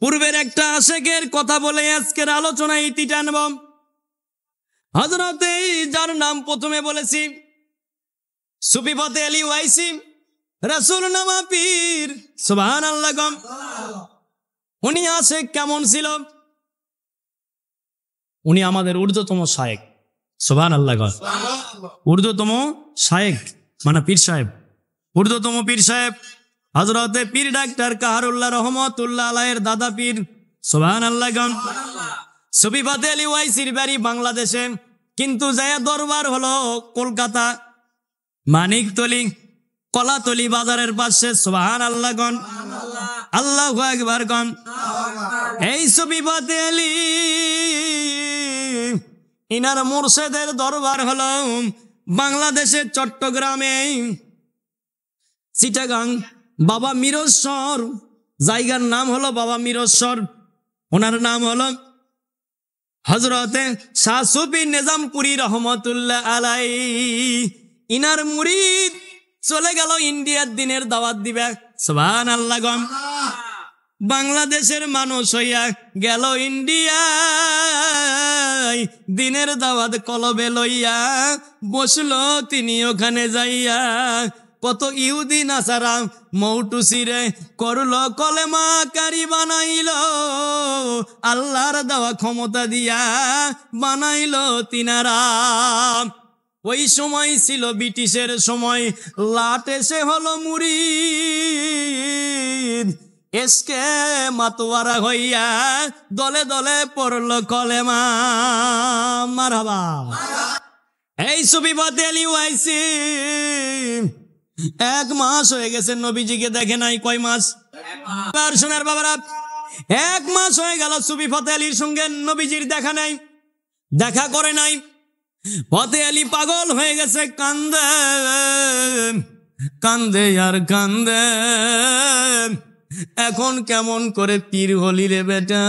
পূর্বের একটা আশেকের কথা বলে আজকের আলোচনা ইতি টানব। হযরতে যার নাম প্রথমে বলেছি সুফি ফতে আলী ওয়াইসি, রাসূল নামা পীর, সুবহানাল্লাহ। উনি আশেক কেমন ছিল? উনি আমাদের ঊর্ধ্বতম শায়েখ, সুবহানাল্লাহ। ঊর্ধ্বতম শায়েখ মানে পীর সাহেব, ঊর্ধ্বতম পীর সাহেব হযরতে পীর ডাক্তার কাহারুল্লাহ রহমতুল্লাহ আলাইহির দাদা পীর, সুবহানাল্লাহ। সুফি ফতে আলী ওয়াইসির বাড়ি বাংলাদেশে, কিন্তু যায় দরবার হলো কলকাতা মানিকতলি কলাতলি বাজারের পাশে, সুবহানাল্লাহ। আল্লাহু আকবার। এই সুফি ফতে আলী ইনার মুর্শিদের দরবার হলো বাংলাদেশের চট্টগ্রামে চিটাগাং বাবা মিরস্বর, জায়গার নাম হলো বাবা মিরস্বর। ওনার নাম হলো হযরতে শাহ সুফি নিজামপুরী রহমতুল্লাহ আলাইহি। ইনার মুরিদ চলে গেল ইন্ডিয়ার দিনের দাওয়াত দিবে, সুবহানাল্লাহ। বাংলাদেশের মানুষ হইয়া গেল ইন্ডিয়ায়, দিনের দাওয়াত কলবে লইয়া বসলো তিনি ওখানে যাইয়া। কত ইহুদি নাসারা মৌটুসিরে করলো কলেমা কারি বানাইল, আল্লাহর দেওয়া ক্ষমতা দিয়া বানাইল তিনারা। ওই সময় ছিল ব্রিটিশের সময়, লাট এসে হলো মুরিদ, এসকে মাতোয়ারা হইয়া দলে দলে পড়লো কলেমা, মারহাবা। এই সুফি ফতে আলী ওয়াইসি 1 মাস হয়ে গেছে নবীজিকে দেখে নাই। কয় মাস? আর শোনার বাবারা, 1 মাস হয়ে গেল সুফি ফতে আলীর সঙ্গে নবীজির দেখা নাই, দেখা করে নাই। ফতে আলী পাগল হয়ে গেছে, কান্দে কান্দে আর কান্দে। এখন কেমন করে পীর হলি রে বেটা?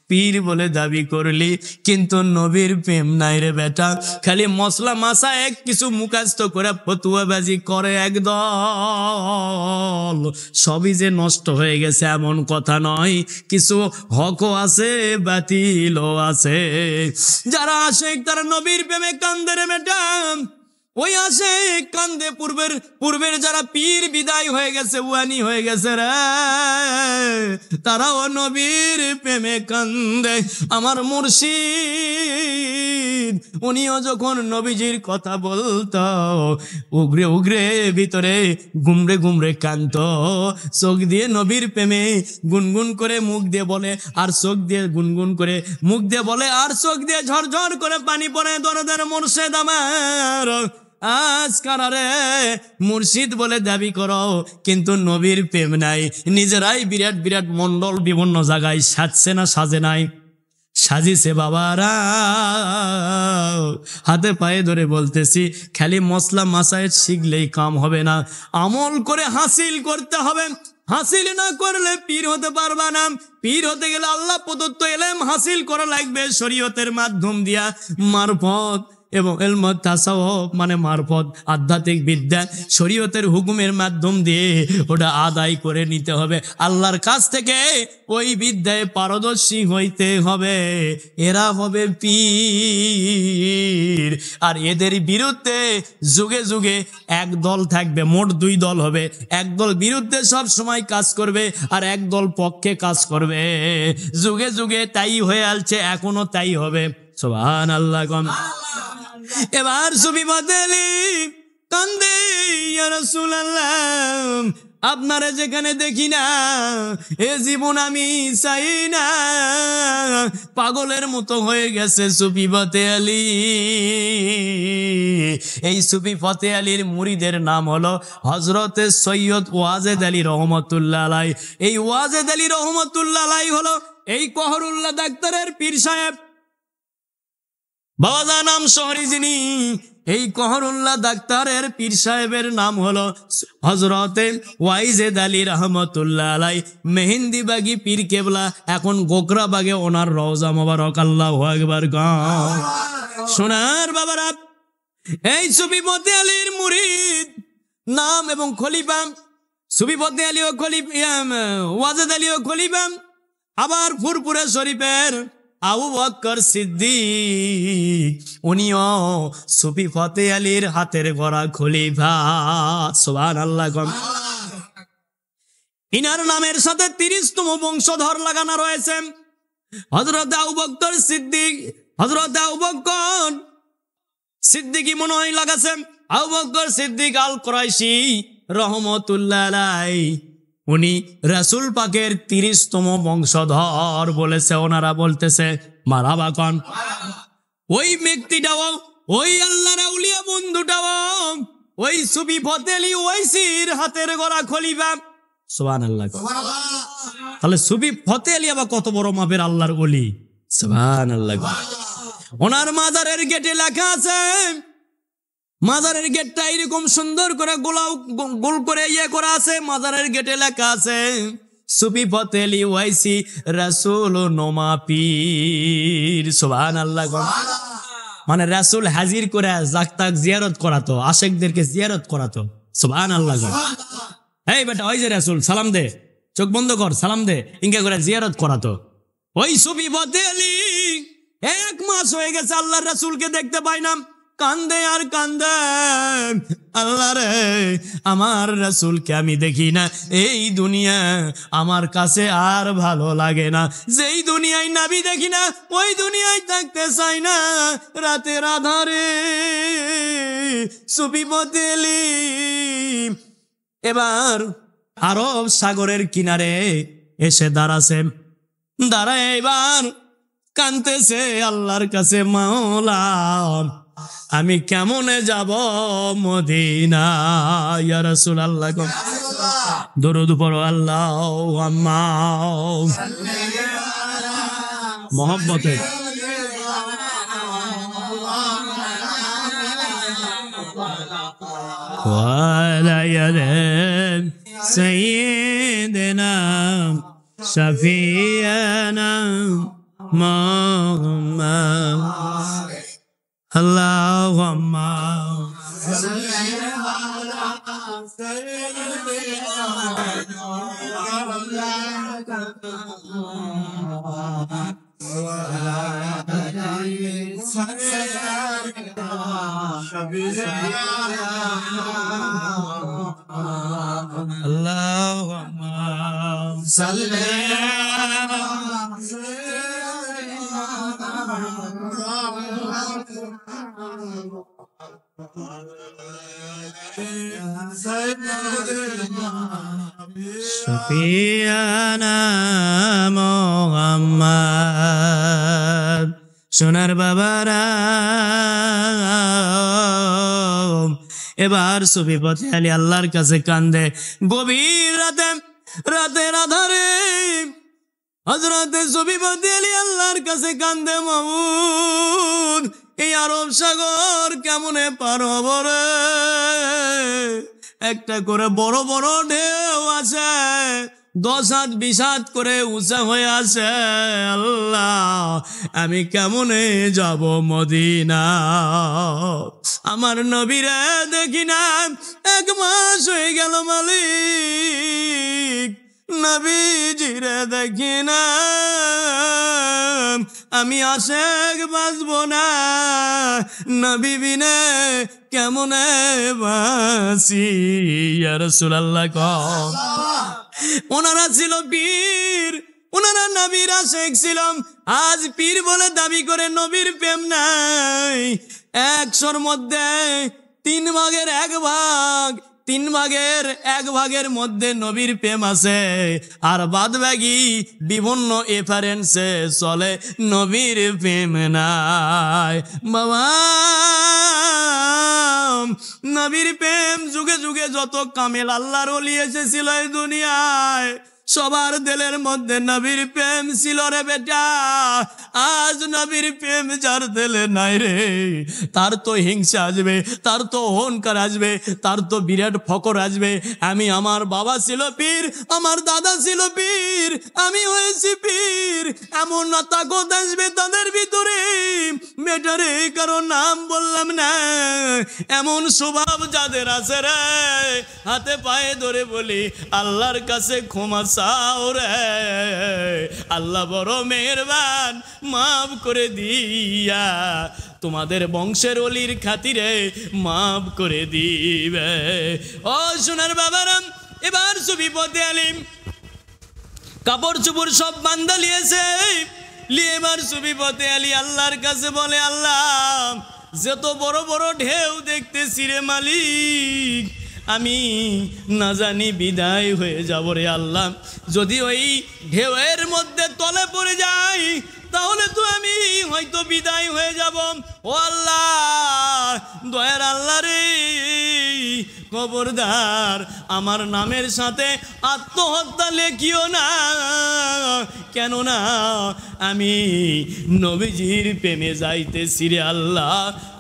পীর বলে দাবি করলি, কিন্তু নবীর প্রেম নাই রে বেটা। খালি মশলা মাসা এক কিছু মুখাস্ত করে ফতুয়াবাজি করে একদল। সবই যে নষ্ট হয়ে গেছে এমন কথা নয়, কিছু হকও আছে বাতিলও আছে। যারা আসে তারা নবীর প্রেমে কান্দে রে বেটা। ওই আসে কান্দে পূর্বের যারা পীর বিদায় হয়ে গেছে, ওয়ানি হয়ে গেছে রে, তারাও নবীর প্রেমে কান্দে। আমার মুর্শিদ উনিও যখন নবীজির কথা বলতো, উগরে উগরে ভিতরে গুমরে গুমরে কান্ত, চোখ দিয়ে নবীর প্রেমে গুনগুন করে মুখ দিয়ে বলে, আর চোখ দিয়ে গুনগুন করে মুখ দিয়ে বলে, আর চোখ দিয়ে ঝরঝর করে পানি পড়ে। দরদের মুর্শিদ আমার আজকাল রে মুর্শিদ বলে দাবি করো, কিন্তু নবীর প্রেম নাই। নিজেরাই বিরাট বিরাট মন্ডল বিভিন্ন জায়গায় সাজছে না সাজে নাই? সাজিছে বাবারা। হাতে পায়ে ধরে বলতেছি, খালি মশলা মাসায় শিখলেই কাম হবে না, আমল করে হাসিল করতে হবে। হাসিল না করলে পীর হতে পারবা না। পীর হতে গেলে আল্লাহ প্রদত্ত ইলম হাসিল করা লাগবে শরীয়তের মাধ্যম দিয়া, মারফত এবং ইলমুত তাসাউফ মানে মারফত, আধ্যাত্মিক বিদ্যা শরীয়তের হুকুমের মাধ্যম দিয়ে ওটা আদায় করে নিতে হবে। আল্লাহর কাছ থেকে ওই বিদ্যায় পারদর্শী হইতে হবে। এরা হবে পীর। আর এদের বিরুদ্ধে যুগে যুগে এক দল থাকবে, মোট 2 দল হবে। এক দল বিরুদ্ধে সব সময় কাজ করবে, আর এক দল পক্ষে কাজ করবে। যুগে যুগে তাই হয়ে আসছে, এখনো তাই হবে। সুবহানাল্লাহ। এবার সুফি ফতে আলী কান্দে, ইয়া রাসূলুল্লাহ আপনারে যেখানে দেখি না এ জীবন আমি চাই না। পাগলের মতো হয়ে গেছে সুফি ফতে আলী। এই সুফি ফতে আলীর মুরিদের নাম হলো হযরতে সৈয়দ ওয়াজেদ আলী রহমতুল্লাহ আলাইহি। এই ওয়াজেদ আলী রহমতুল্লাহ আলাইহি হলো এই কহরুল্লাহ ডাক্তারের পীর সাহেব। বাবা নাম শহরি যিনি, এই কহরুল্লাহ ডাক্তারের পীর সাহেবের নাম হলো হযরতে ওয়াজেদ আলী রহমতুল্লাহ আলাইহি। মেহেন্দিবাগী পীর কেবলা, এখন গোকরাবাগে ওনার রওজা মোবারক। আল্লাহু আকবার। সোনার বাবারা, এই সুফি ফতে আলীর মুরিদ নাম এবং খলিফা সুফি ফতে আলী ও খলিফা ওয়াজেদ আলী ও খলিফা, আবার ফুরপুরে শরীফের আবু বকর সিদ্দিক উনিও সুফি ফতে আলীর হাতের গড়া খলিফা। সুবহানাল্লাহ। ইনার নামের সাথে 30তম বংশধর লাগানো রয়েছে। হযরত আবু বকর সিদ্দিক, হযরত আবু বকর সিদ্দিকী মনে হয় লাগাছে। আবু বকর সিদ্দিক আল কুরাইশি রহমতুল্লাহ আলাইহি, উনি রাসূল পাকের 30তম বংশধর বলেছে। ওনারা বলতেছে মারহাবা কোন। ওই ব্যক্তিটাও, ওই আল্লাহর আউলিয়া বন্ধুটাও ওই সুফি ফতে আলী ওয়াইসির হাতের গড়া খলিফা। সুবহানাল্লাহ। তাহলে সুফি ফতে আলী আবার কত বড় মাপের আল্লাহর ওলি। সুবহানাল্লাহ। ওনার মাজারের গেটে লেখা আছে, মাজারের গেটটা এরকম সুন্দর করে গোল করে করা আছে। মাজারের গেটে লেখা আছে সুফি ফতে আলী ওয়াইসি রাসূল নোমা পীর। সুবহানাল্লাহ। মানে রাসূল হাজির করে জাকতাক জিয়ারত করাতো, আশেকদেরকে জিয়ারত করাতো। সুবহানাল্লাহ। এই বেটা, ওই যে রাসূল, সালাম দে, চোখ বন্ধ কর, সালাম দে, ইনকা করে জিয়ারত করাতো। ওই সুফি ফতে আলী 1 মাস হয়ে গেছে আল্লাহর রাসূলকে দেখতে পাই না। কান্দে আর কান্দে, আল্লাহ রে আমার রাসূলকে আমি দেখি না, এই দুনিয়া আমার কাছে আর ভালো লাগে না। যেই দুনিয়ায় নবী দেখি না ওই দুনিয়ায় থাকতে চাই না। রাতের আধারে সুফি ফতে আলী এবার আরব সাগরের কিনারে এসে দাঁড়াছে। দাঁড়ায় এবার কানতেছে আল্লাহর কাছে, মাওলা আমি কেমনে যাব মদিনা, ইয়া রাসূলুল্লাহ। দরুদ পড়ো আল্লাহুম্মা মোহাব্বতে। ওয়ালা ইয়াদিন সাইয়্যিদিনা শাফিয়ানা মুহাম্মদ আল্লাহুম্মা Allahumma salli Shafiana Muhammad সোনার বাবারা এবার সুফি ফতে আলী আল্লাহর কাছে কান্দে। গভীর রাতে, রাতের আধারে হযরতে সুফি ফতে আলী আল্লাহর কাছে কান্দে, মাবুদ এই আরব সাগর কেমনে পার হব রে? একটা করে বড় বড় ঢেউ আছে, 10 হাত 20 হাত করে উঁচা হয়ে আছে। আল্লাহ আমি কেমনে যাব মদিনা? আমার নবীরে দেখি না, 1 মাস হয়ে গেল মালিক, নবীজিরে দেখি না, আমি আশেক বাঁচব না, নবী বিনে কেমনে বাঁচি? ইয়া রাসূলুল্লাহ কও। ওনারা ছিল পীর, ওনারা নবীর আশেক ছিল। আজ পীর বলে দাবি করে নবীর প্রেম নাই। 100-র মধ্যে 3 ভাগের 1 ভাগ, 3 ভাগের 1 ভাগের মধ্যে নবীর প্রেম আছে, আর বাদ বাকি বিভিন্ন এফারেন্সে চলে নবীর প্রেম নাই। বাবা নবীর প্রেম যুগে যুগে যত কামেল আল্লাহর ওলি এসেছিল এই দুনিয়ায়, সবার দিলের মধ্যে নবীর প্রেম ছিল রে বেটা। আজ নবীর প্রেম যার দিলে নাই রে, তার তো হিংসা আসবে, তার তো অহংকার আসবে, তার তো বিরাট ফকর আসবে। আমার বাবা ছিল পীর, আমার দাদা ছিল পীর, আমি হয়েছি পীর, এমন তাকত আসবে তাদের ভিতর রে বেটারে, কারো নাম বললাম না, এমন স্বভাব যাদের আছে রে, হাতে পায়ে ধরে বলি আল্লাহর কাছে ক্ষমা চাও রে, আল্লাহ বড় মেহেরবান, মাফ করে দিয়া তোমাদের বংশের অলির খাতিরে মাফ করে দিবে। ও সোনার বাবারাম, এবার সুফি পথে আলিম কাপড় চুপড় সব বান্দা লিয়েছে, লিয়ে এবার সুফি পথে আলী আল্লাহর কাছে বলে, আল্লাহ যত বড় বড় ঢেউ দেখতেছি রে মালিক, আমি না জানি বিদায় হয়ে যাব রে আল্লাহ, যদি ওই ঢেউয়ের মধ্যে তলে পড়ে যাই তাহলে তো আমি হয়তো বিদায় হয়ে যাব। ও আল্লাহ, দয়ার আল্লাহ রে, খবরদার আমার নামের সাথে আত্মহত্যা লেখিও না, কেননা আমি নবীজির প্রেমে যাইতেছি রে আল্লাহ,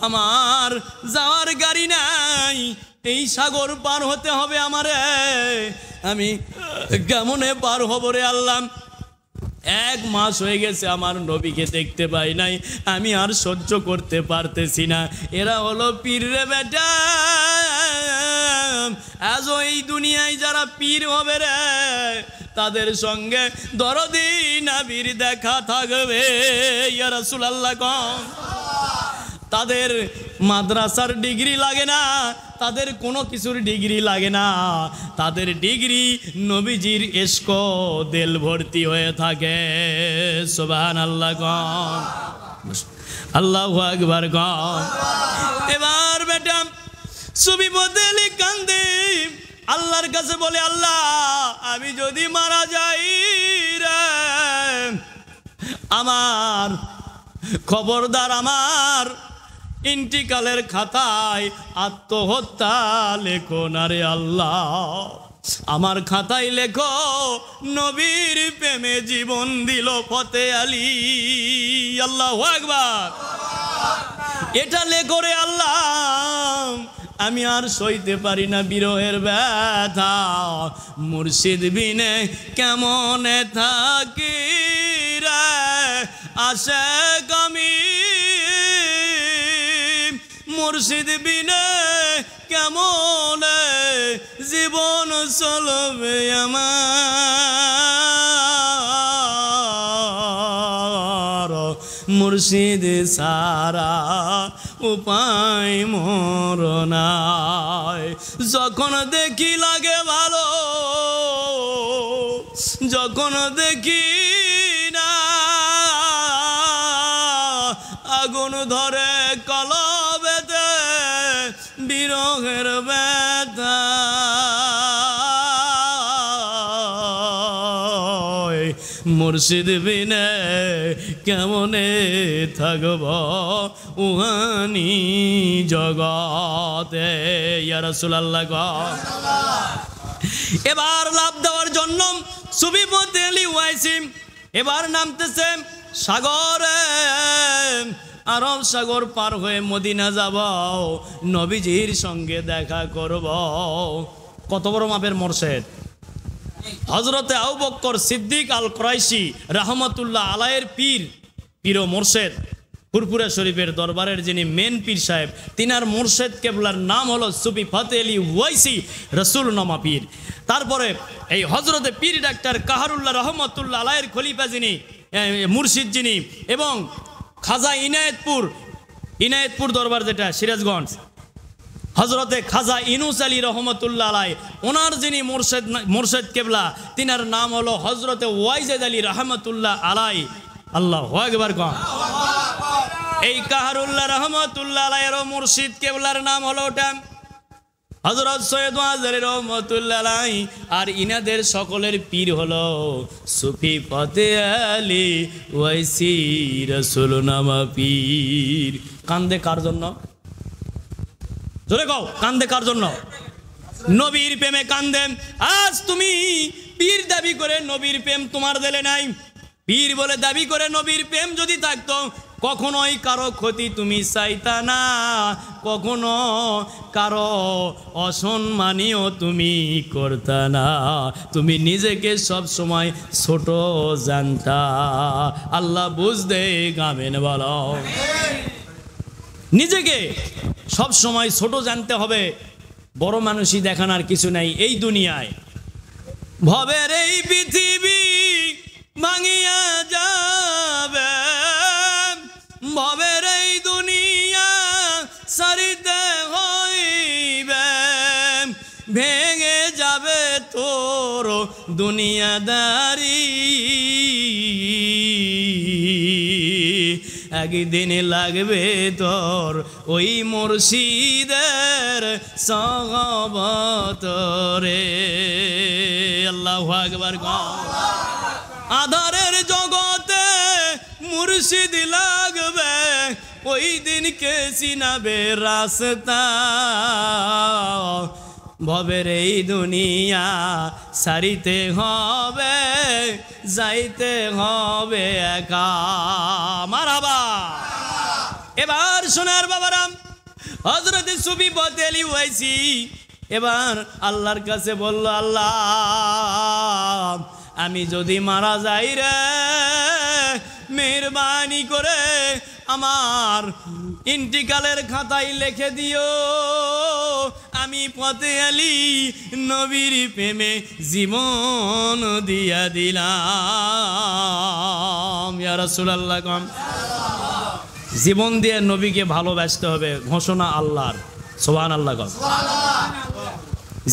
আমার যাওয়ার গাড়ি নাই, এই সাগর পার হতে হবে আমারে, আমি কেমনে পার হব রে আল্লাহ? 1 মাস হয়ে গেছে আমার নবীকে দেখতে পাই নাই, আমি আর সহ্য করতে পারতেছি না। এরা হলো পীর রে বেটা, আজ এই দুনিয়ায় যারা পীর হবে রে, তাদের সঙ্গে দরদি নবীর দেখা থাকবে। ইয়া রাসূলুল্লাহ কম, তাদের মাদ্রাসার ডিগ্রি লাগে না, তাদের কোনো কিছুর ডিগ্রি লাগে না, তাদের ডিগ্রি নবীজির ইশক দিল ভর্তি হয়ে থাকে। সুবহানাল্লাহ কম, আল্লাহু আকবার কম। এবার বেটা সুফি পথে আলী কান্দে, আল্লাহর কাছে বলে, আল্লাহ আমি যদি মারা যাই রে, আমার খবরদার আমার ইন্টিকালের খাতায় আত্মহত্যা লেখো না রে আল্লাহ, আমার খাতায় লেখো নবীর প্রেমে জীবন দিল পথে আলী। আল্লাহু আকবার, এটা লেখো রে আল্লাহ, আমি আর সইতে পারি না বিরহের ব্যথা, মুর্শিদ বিনে কেমনে থাকি রে আশেক আমি, মুর্শিদ বিনে কেমনে জীবন চলবে আমার, মুর্শিদ সারা উপায় মোর নাই, যখন দেখি লাগে ভালো, যখন দেখি না আগুন ধরে কলবেতে বিরহের ব্যথা, মুর্শিদ বিনে কেমনে থাকব উহানি জগতে। ইয়া রাসূলুল্লাহ গো, এবার লাভ দেওয়ার জন্য সুফি পথে আলী ওয়াইসি এবার নামতেছে সাগরে, আরব সাগর পার হয়ে মদিনা যাব, নবীজির সঙ্গে দেখা করব। কত বড় মাপের মোরশেদ, হযরতে আবু বকর সিদ্দিক আল কুরাইশি রাহমাতুল্লাহ আলাইহির পীর, পীর ও মোরশেদ, ফুরফুরা শরীফের দরবারের যিনি মেন পীর সাহেব, তিনার মোরশেদ কেবলার নাম হলো সুফি পথে আলী ওয়াইসি রসুলনামা পীর। তারপরে এই হযরতে পীর ডাক্তার কাহারুল্লাহ রহমতুল্লাহ আলাইহির খলিফা যিনি, মুর্শিদ যিনি, এবং খাজা ইনায়েতপুর দরবার যেটা সিরাজগঞ্জ, হযরতে খাজা ইনুস আলী রহমতুল্লাহ আলাই, ওনার যিনি মোরশেদ কেবলা, তিনার নাম হলো হযরতে ওয়াইজেদ আলী রহমতুল্লাহ আলাই। আল্লাহু আকবার কম। এই কাহারুল্লাহ রহমতুল্লাহ আলাইয়ের মুর্শিদ কেবলার নাম হলো ওটা হযরত সৈয়দ ওয়াজের রহমতুল্লাহ আলাই, আর ইনাদের সকলের পীর হলো সুফি পথে আলী ওয়াইসি রসুলনামা পীর। কান্দে কার জন্য? জোরে কও, কান্দে কার জন্য? নবীর প্রেমে কান্দে। আজ তুমি পীর দাবি করে নবীর প্রেম তোমার দিলে নাই, পীর বলে দাবি করে নবীর প্রেম যদি থাকতো কখনোই কারো ক্ষতি তুমি চাইতা না, কখনো কারো অসম্মানীয় তুমি করতা না, তুমি নিজেকে সব সময় ছোট জানতা। আল্লাহ বুঝতে গাবেন বলো। নিজেকে সব সময় ছোট জানতে হবে, বড় মানুষই দেখানোর কিছু নাই এই দুনিয়ায়। ভবের এই পৃথিবী ভাঙিয়া যাবে, ভবের এই দুনিয়া সারিতে হইবে, ভেঙে যাবে তোর দুনিয়াদারি, একদিন লাগবে তোর ওই মুর্শিদের সহবত রে। আল্লাহু আকবার। আধারের জগতে মুর্শিদ লাগবে, ওই দিনকে চিনাবে রাস্তা, ভবের এই দুনিয়া সারিতে হবে, যাইতে হবে একা। মারহাবা। এবার সোনার বাবারাম, হযরত সুফি বতেলি ওয়াইসি এবার আল্লাহর কাছে বলল, আল্লাহ আমি যদি মারা যাই রে, মেহেরবানি করে আমার ইন্তিকালের খাতায় লিখে দিও, আমি পথে আলী নবীর প্রেমে জীবন দিয়া দিলাম। ইয়া রাসূলুল্লাহ, জীবন দিয়ে নবীকে ভালোবাসতে হবে, ঘোষণা আল্লাহর। সুবহানাল্লাহ।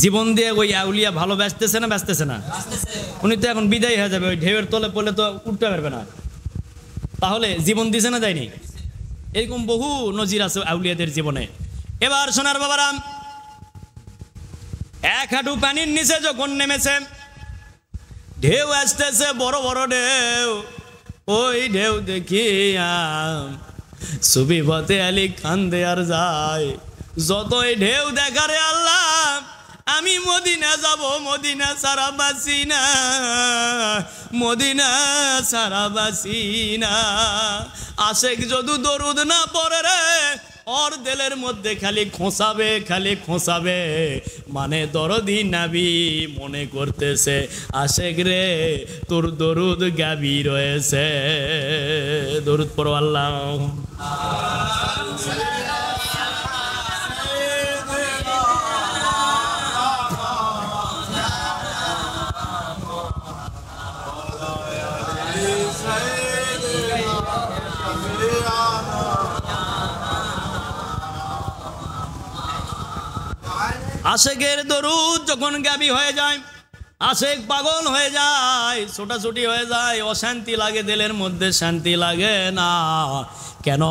জীবন দিয়ে ওই আউলিয়া ভালোবাসতেছে না, বাঁচতেছে না? উনি তো এখন বিদায় হয়ে যাবে, ওই ঢেউয়ের তলে পড়লে তো উঠতে পারবে না, তাহলে জীবন দিছে না দেয়নি? এরকম বহু নজির আছে আউলিয়াদের জীবনে। এবার সোনার বাবারাম, এক হাঁটু পানির নিচে যখন নেমেছে, ঢেউ আসতেছে, বড় বড় ঢেউ, ওই ঢেউ দেখিয়া সুফি বতে আলী কান্দে আর যায়, যতই ঢেউ দেখারে আল্লাহ আমি মদিনা যাব, মদিনা সারা বাসি না, মদিনা সারা বাসি না। আশেক যদি দরুদ না পড়ে রে, ওর দিলের মধ্যে খালি খোঁসাবে, খালি খোঁসাবে, মানে দরদি নাবি মনে করতেছে আশেক রে তোর দরুদ গাবি রয়েছে। দরুদ পড়ো আল্লাহ। আশেকের দরুদ যখন গাবি হয়ে যায়, আশেক পাগল হয়ে যায়, ছোটাছুটি হয়ে যায়, অশান্তি লাগে, দিলের মধ্যে শান্তি লাগে না। কেন?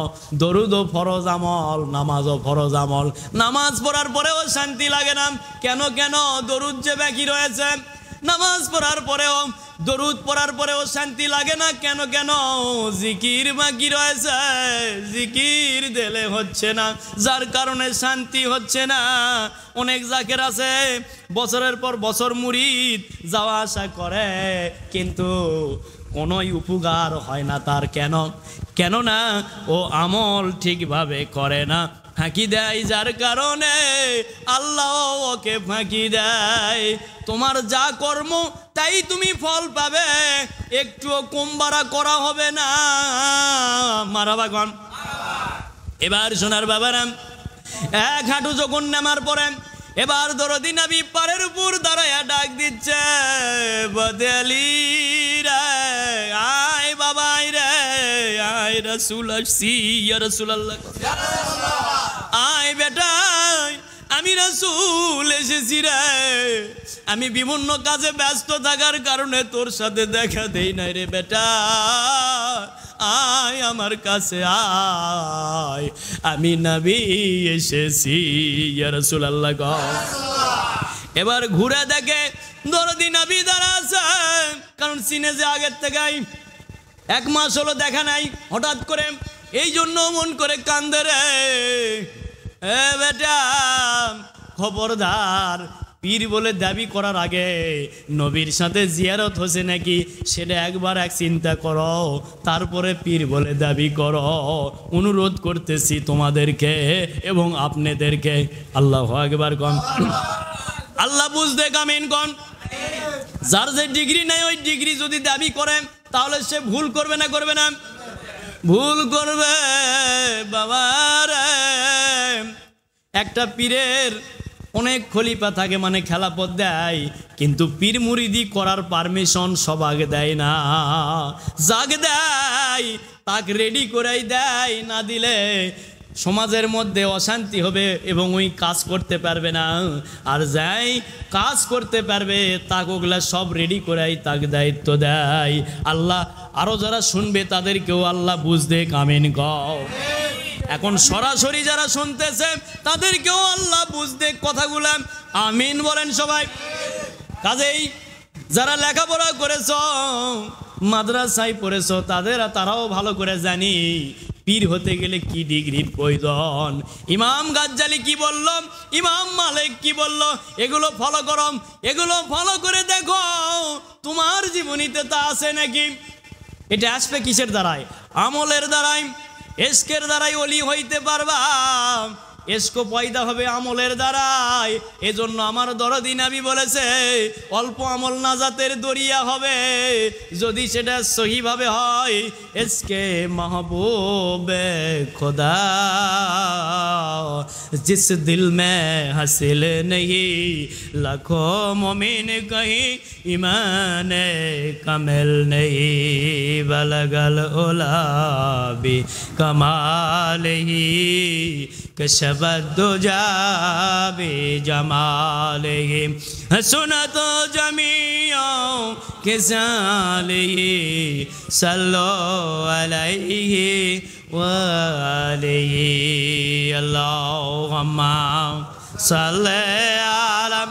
দরুদও ফরজ আমল, নামাজও ফরজ আমল, নামাজ পড়ার পরেও শান্তি লাগে না। কেন? কেন? দরুদ যে বাকি রয়েছে, নামাজ পড়ার পরেও, দরুদ পড়ার পরেও শান্তি লাগে না। কেন? কেন? জিকির বাকি রয়েছে, জিকির দিলে হচ্ছে না, যার কারণে শান্তি হচ্ছে না। অনেক জাকের আছে বছরের পর বছর মুরিদ যাওয়া আসা করে, কিন্তু কোনোই উপকার হয় না তার। কেন? কেননা ও আমল ঠিকভাবে করে না, ফাঁকি দেয়, যার কারণে আল্লাহ ওকে ফাঁকি দেয়। তোমার যা কর্ম তাই তুমি ফল পাবে, একটুও কম বাড়া করা হবে না। মারাবা গণ। এবার সোনার বাবারাম, এক হাঁটু যখন নামার পরে এবার দরদি নবী পারের উপর দাঁড়ায়া ডাক দিচ্ছে, বদলি রে আয় বাবা রে, আয় রাসূল আসছি, ইয়া রাসূলুল্লাহ, আয় বেটা আমি রাসূল এসেছি রে। আমি বিভিন্ন কাজে ব্যস্ত থাকার কারণে তোর সাথে দেখা দেই নাই রে বেটা, আয় আমার কাছে আয়, আমি নবী এসেছি, ইয়া রাসূলুল্লাহ। এবার ঘুরে দেখে দরদি নবী দাঁড়া আছে, কারণ সিনে যে আগের থেকে 1 মাস হলো দেখা নাই, হঠাৎ করে এই জন্য মন করে কান্দে রে। এ বেটা খবরদার, পীর বলে দাবি করার আগে নবীর সাথে জিয়ারত হচ্ছে নাকি সেটা একবার চিন্তা করো, তারপরে পীর বলে দাবি করো। অনুরোধ করতেছি তোমাদেরকে এবং আপনাদেরকে। আল্লাহু আকবার কন, আল্লাহ বুঝতে কামিন কন। যার যে ডিগ্রি নাই ওই ডিগ্রি যদি দাবি করে তাহলে সে ভুল করবে না করবে না? ভুল করবে বাবারে। একটা পীরের অনেক খলিফা থাকে, মানে খেলাপথ দেয়, কিন্তু পীর মুরিদি করার পারমিশন সব আগে দেয় না। যাকে দেয় তাকে রেডি করাই দেয়, না দিলে সমাজের মধ্যে অশান্তি হবে এবং ওই কাজ করতে পারবে না। আর যাই কাজ করতে পারবে তাকে ওগুলা সব রেডি করাই তাকে দায়িত্ব দেয়। আল্লাহ আরো যারা শুনবে তাদেরকেও আল্লাহ বুঝতে কামিন কও। এখন সরাসরি যারা শুনতেছে তাদেরকেও আল্লাহ বুঝতে কথাগুলা আমিন বলেন সবাই। কাজেই যারা লেখাপড়া করেছ, মাদ্রাসায় পড়েছ, তারাও ভালো করে জানি পীর হতে গেলে কি ডিগ্রির প্রয়োজন। ইমাম গাজ্জালি কি বলল, ইমাম মালিক কি বলল, এগুলো ফলো করো, এগুলো ফলো করে দেখো তোমার জীবনীতে তা আছে নাকি। এটা আসবে কিসের দ্বারাই? আমলের দ্বারাই। এশকের দ্বারাই ওলি হইতে পারবা, এশকো পয়দা হবে আমলের দ্বারাই। এজন্য আমার দরদি নবী বলেছে অল্প আমল নাজাতের দরিয়া হবে, যদি সেটা সহিভাবে হয়। এশকে মাহবুবে খোদা জিস দিল মে হাসিল নেহি, লাখো মুমিন কহি ইমানে কামেল নেহি, বলগল উলাবি কমালহি कशबद्दुजा बिजमालिही, सुनत जमीओं के सालिही, सल्लो अलैहि वआलिही, अल्लाहुम्मा सल्ले अला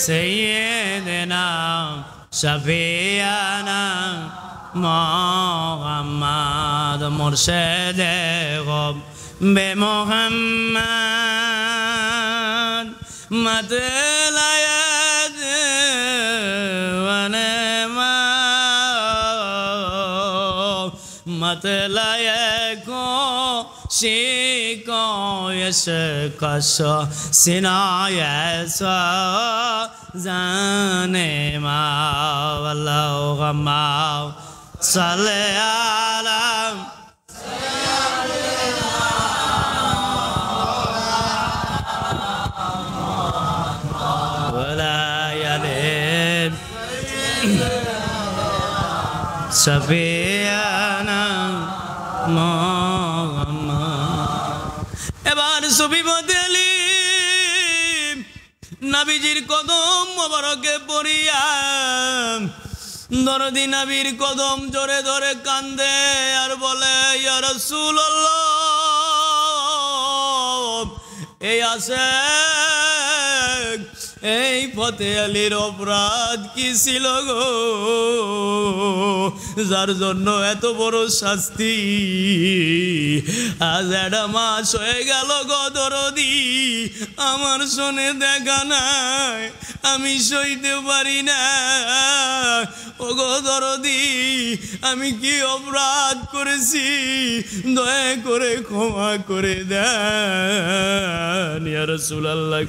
सैयदना शफीअना मोहम्मद मुर्शिद ग़ुब बे मोहम्मद मतलयद वनमा मतलय को शिको यशकश सिनायस जाने मावल्लहुम्मा सल्ले अला वलायलिम सफियाना এবার সুফি বদলি নবীজির কদম মোবারকে পড়িয়া দরদি নবীর কদম জোরে ধরে কান্দে আর বলে ইয়া রাসূলুল্লাহ, এই আসে এই ফতে আলীর অপরাধ কি ছিল গো, যার জন্য এত বড় শাস্তি। আজ 1 মাস হয়ে গেল গো দরদি, আমার শোনে দেখা নাই, আমি সইতে পারি না। ও গো দরদি, আমি কি অপরাধ করেছি, দয়া করে ক্ষমা করে দেন ইয়া রাসূলুল্লাহ।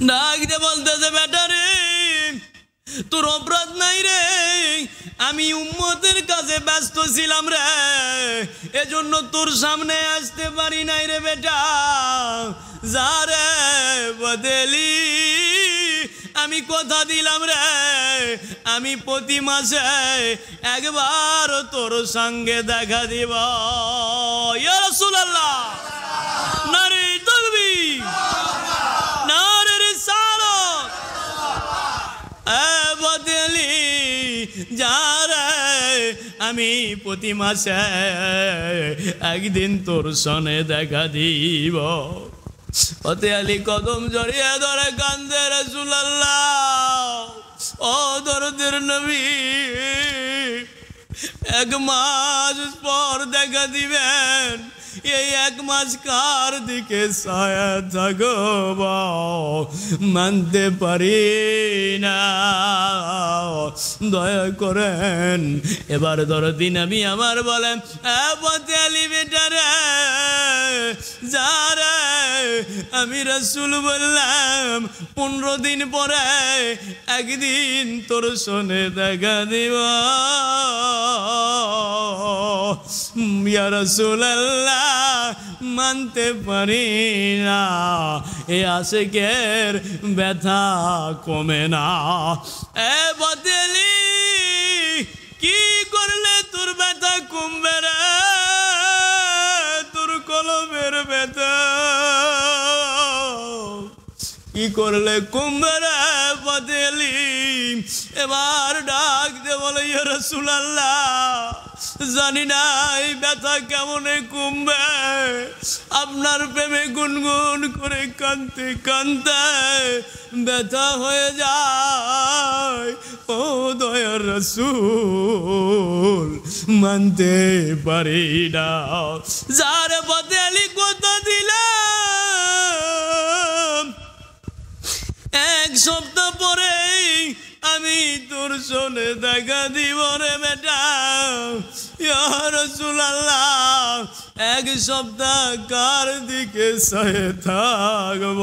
ডাক দিয়ে বলতেছে বেটা রে, তোর অপরাধ নাই রে, আমি উম্মতের কাছে ব্যস্ত ছিলাম রে, এজন্য তোর সামনে আসতে পারি নাই রে বেটা। যারে বদলি আমি কথা দিলাম রে, আমি প্রতি মাসে একবার তোর সঙ্গে দেখা দিব ইয়া রাসূলুল্লাহ। নারে তাকবীর, নারে রিসালাত। বদলি যারে আমি প্রতি মাসে একদিন তোর সনে দেখা দিব। ফতে আলী কদম জড়িয়ে ধরে কান্দে রাসূলুল্লাহ, ও দরদের নবী এক মাস পর দেখা দিবেন এই এক মাস কার দিকে ছায়া থাকব মানতে পারি না দয়া করেন এবার ধরো দিন আমি আমার বলেন পথে আলী বেটারে যারে আমি রাসূল বললাম 15 দিন পরে একদিন তোর সনে দেখা দিব ইয়া রাসূলুল্লাহ মানতে পারি না এ আশিকের ব্যথা কমে না এ বদলি কি করলে তোর ব্যথা কমবে রে তোর কলবের ব্যথা কি করলে কমবে রে বদলি এবার ডাক দে বলে ইয়া রাসূলুল্লাহ জানি না এই ব্যথা কেমনে কমবে আপনার প্রেমে গুনগুন করে কাঁদতে কাঁদতে ব্যথা হয়ে যায় ও দয়ার রাসূল মানতে পারি না যার বদলি কথা দিলাম এক সপ্তাহ পরে আমি তোর সনে দেখা দিব রে বেটা ইয়া রাসূলুল্লাহ এক সপ্তাহ কার দিকে সয়ে থাকব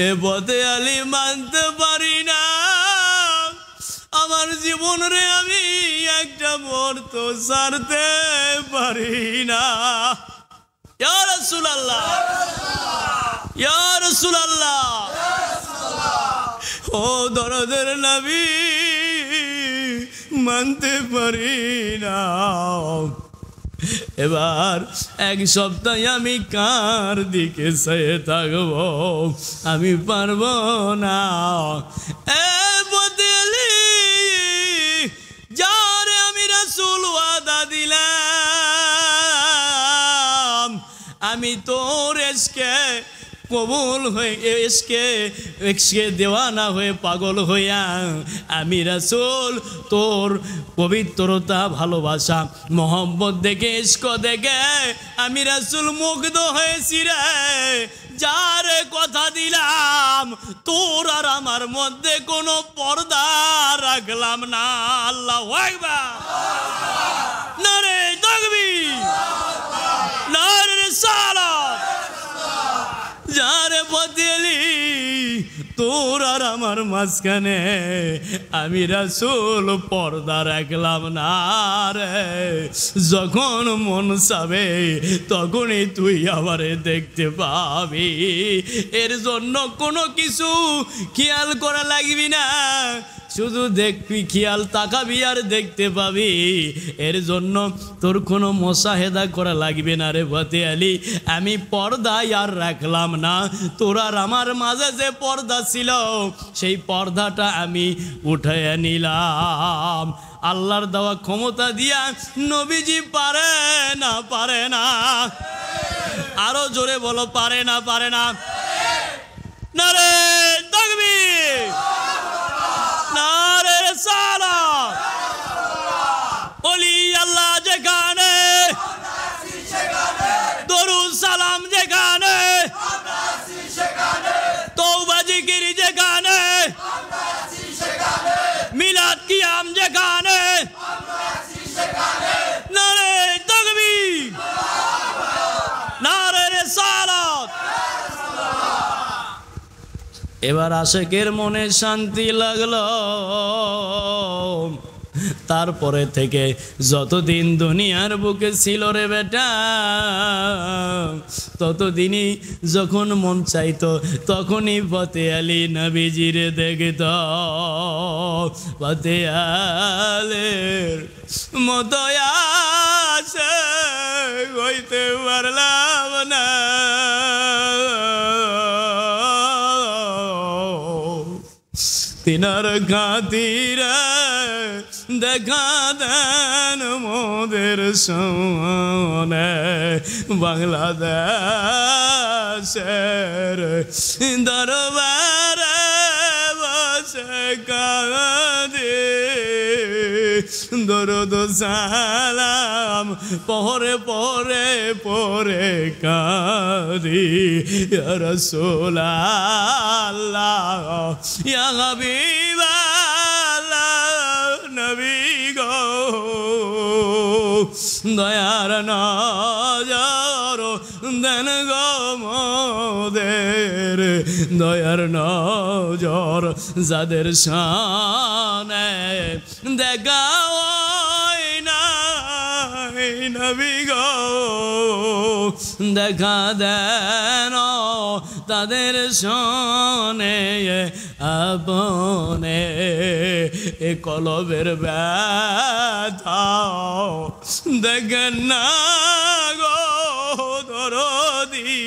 এ পথে আলী মানতে পারি না আমার জীবন রে আমি একটা মুহূর্ত ছাড়তে পারি না ইয়া রাসূলুল্লাহ ইয়া রাসূলুল্লাহ ও দরদের নবী মানতে পারি না এবার এক সপ্তাহ আমি কার দিকে চেয়ে থাকব আমি পারবো না এ বদলি যারে আমি রাসূল ওয়াদা দিলাম আমি তোর এসকে কবুল হয়ে এসকে দেওয়ানা হয়ে পাগল হইয়া আমি রাসূল তোর পবিত্রতা ভালোবাসা মোহব্বত দেখে ইশক দেখে আমি রাসূল মুগ্ধ হয়েছি রে যারে কথা দিলাম তোর আর আমার মধ্যে কোনো পর্দা রাখলাম না আল্লাহু আকবার নারে তাকবীর নারে রিসালাত যারে বদলি তোর আর আমার মাঝখানে আমি রাসূল পর্দা রাখলাম না রে যখন মন চাবে তখনই তুই আমারে দেখতে পাবি এর জন্য কোনো কিছু খেয়াল করা লাগবি না শুধু দেখবি খেয়াল তাকাবি আর দেখতে পাবি এর জন্য তোর কোনো মুশাহেদা করা লাগবে না রে ফতে আলী আমি পর্দায় আর রাখলাম না তোর আর আমার মাঝে যে পর্দা ছিল সেই পর্দাটা আমি উঠাইয়া নিলাম আল্লাহর দেওয়া ক্ষমতা দিয়া নবীজি পারে না আরো জোরে বলো পারে না নারে তাকবীর নারে রিসালাত ওলি আল্লাহ যেখানে দরুদ সালাম যেখানে তওবা জিকির যেখানে মিলাদ কিয়াম যেখানে নারে তাকবীর নারে রিসালাত এবার আশিকের মনে শান্তি লাগলো তারপরে থেকে যতদিন দুনিয়ার বুকে ছিল রে বেটা ততদিনই যখন মন চাইতো তখনই ফতে আলী নবীজিরে দেখত ফতে আলীর মতো আসে হইতে পারলাম না তিনার খাতিরে দেখা দেন মোদের সামনে বাংলাদেশের দরবারে বসে কাঁদে দরুদ সালাম পরে পরে পরে কারি ইয়া রাসূলুল্লাহ ইয়া হাবিবাল্লাহ নবী গো দয়ার নজর দেন গো মোদের দয়ার নজর যাদের শানে দেখা না নবী গো দেখা দেন তাদের শোনে আপনে এ কলবের ব্যথা দেখেন না গো দরদি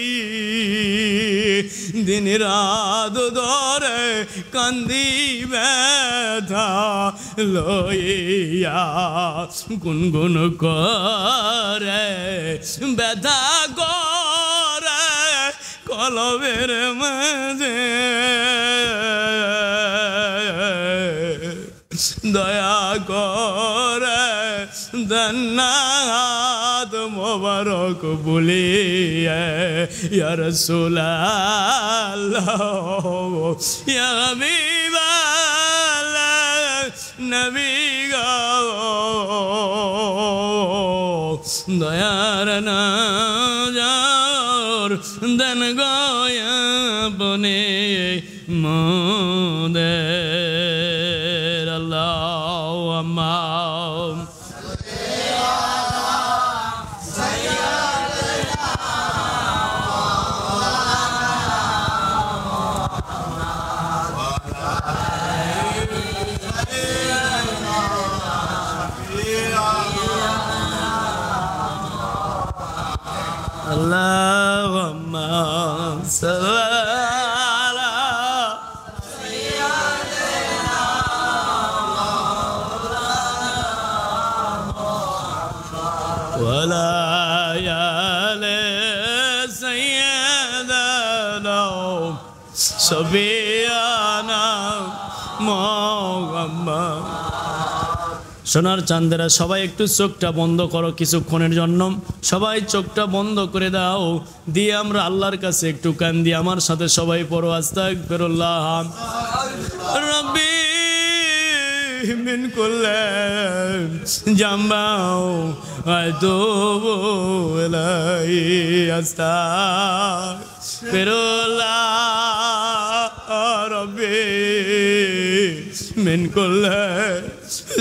দিন রাত ধরে কান্দি ব্যথা লইয়া গুনগুন করে ব্যথা করে কলবের মাঝে দয়া করে দন্নাত মোবারক বলিয়ে ইয়া রাসূলুল্লাহ ইয়া হাবিবাল্লাহ নবী গো দয়ার নজর দেন গয়া বনে মোদের আল্লাহুম্মা Allahumma salli wala yale sayyidana sabiyana Muhammad সোনার চাঁদেরা সবাই একটু চোখটা বন্ধ করো কিছুক্ষণের জন্য সবাই চোখটা বন্ধ করে দাও দিয়ে আমরা আল্লাহর কাছে একটু কান্দি আমার সাথে সবাই পড়ো আস্তাগফিরুল্লাহ রব্বি মিন কুল্লি জামবাও আতুবু ইলাইহি আস্তাগফিরুল্লাহ রব্বি মিন কুল্লি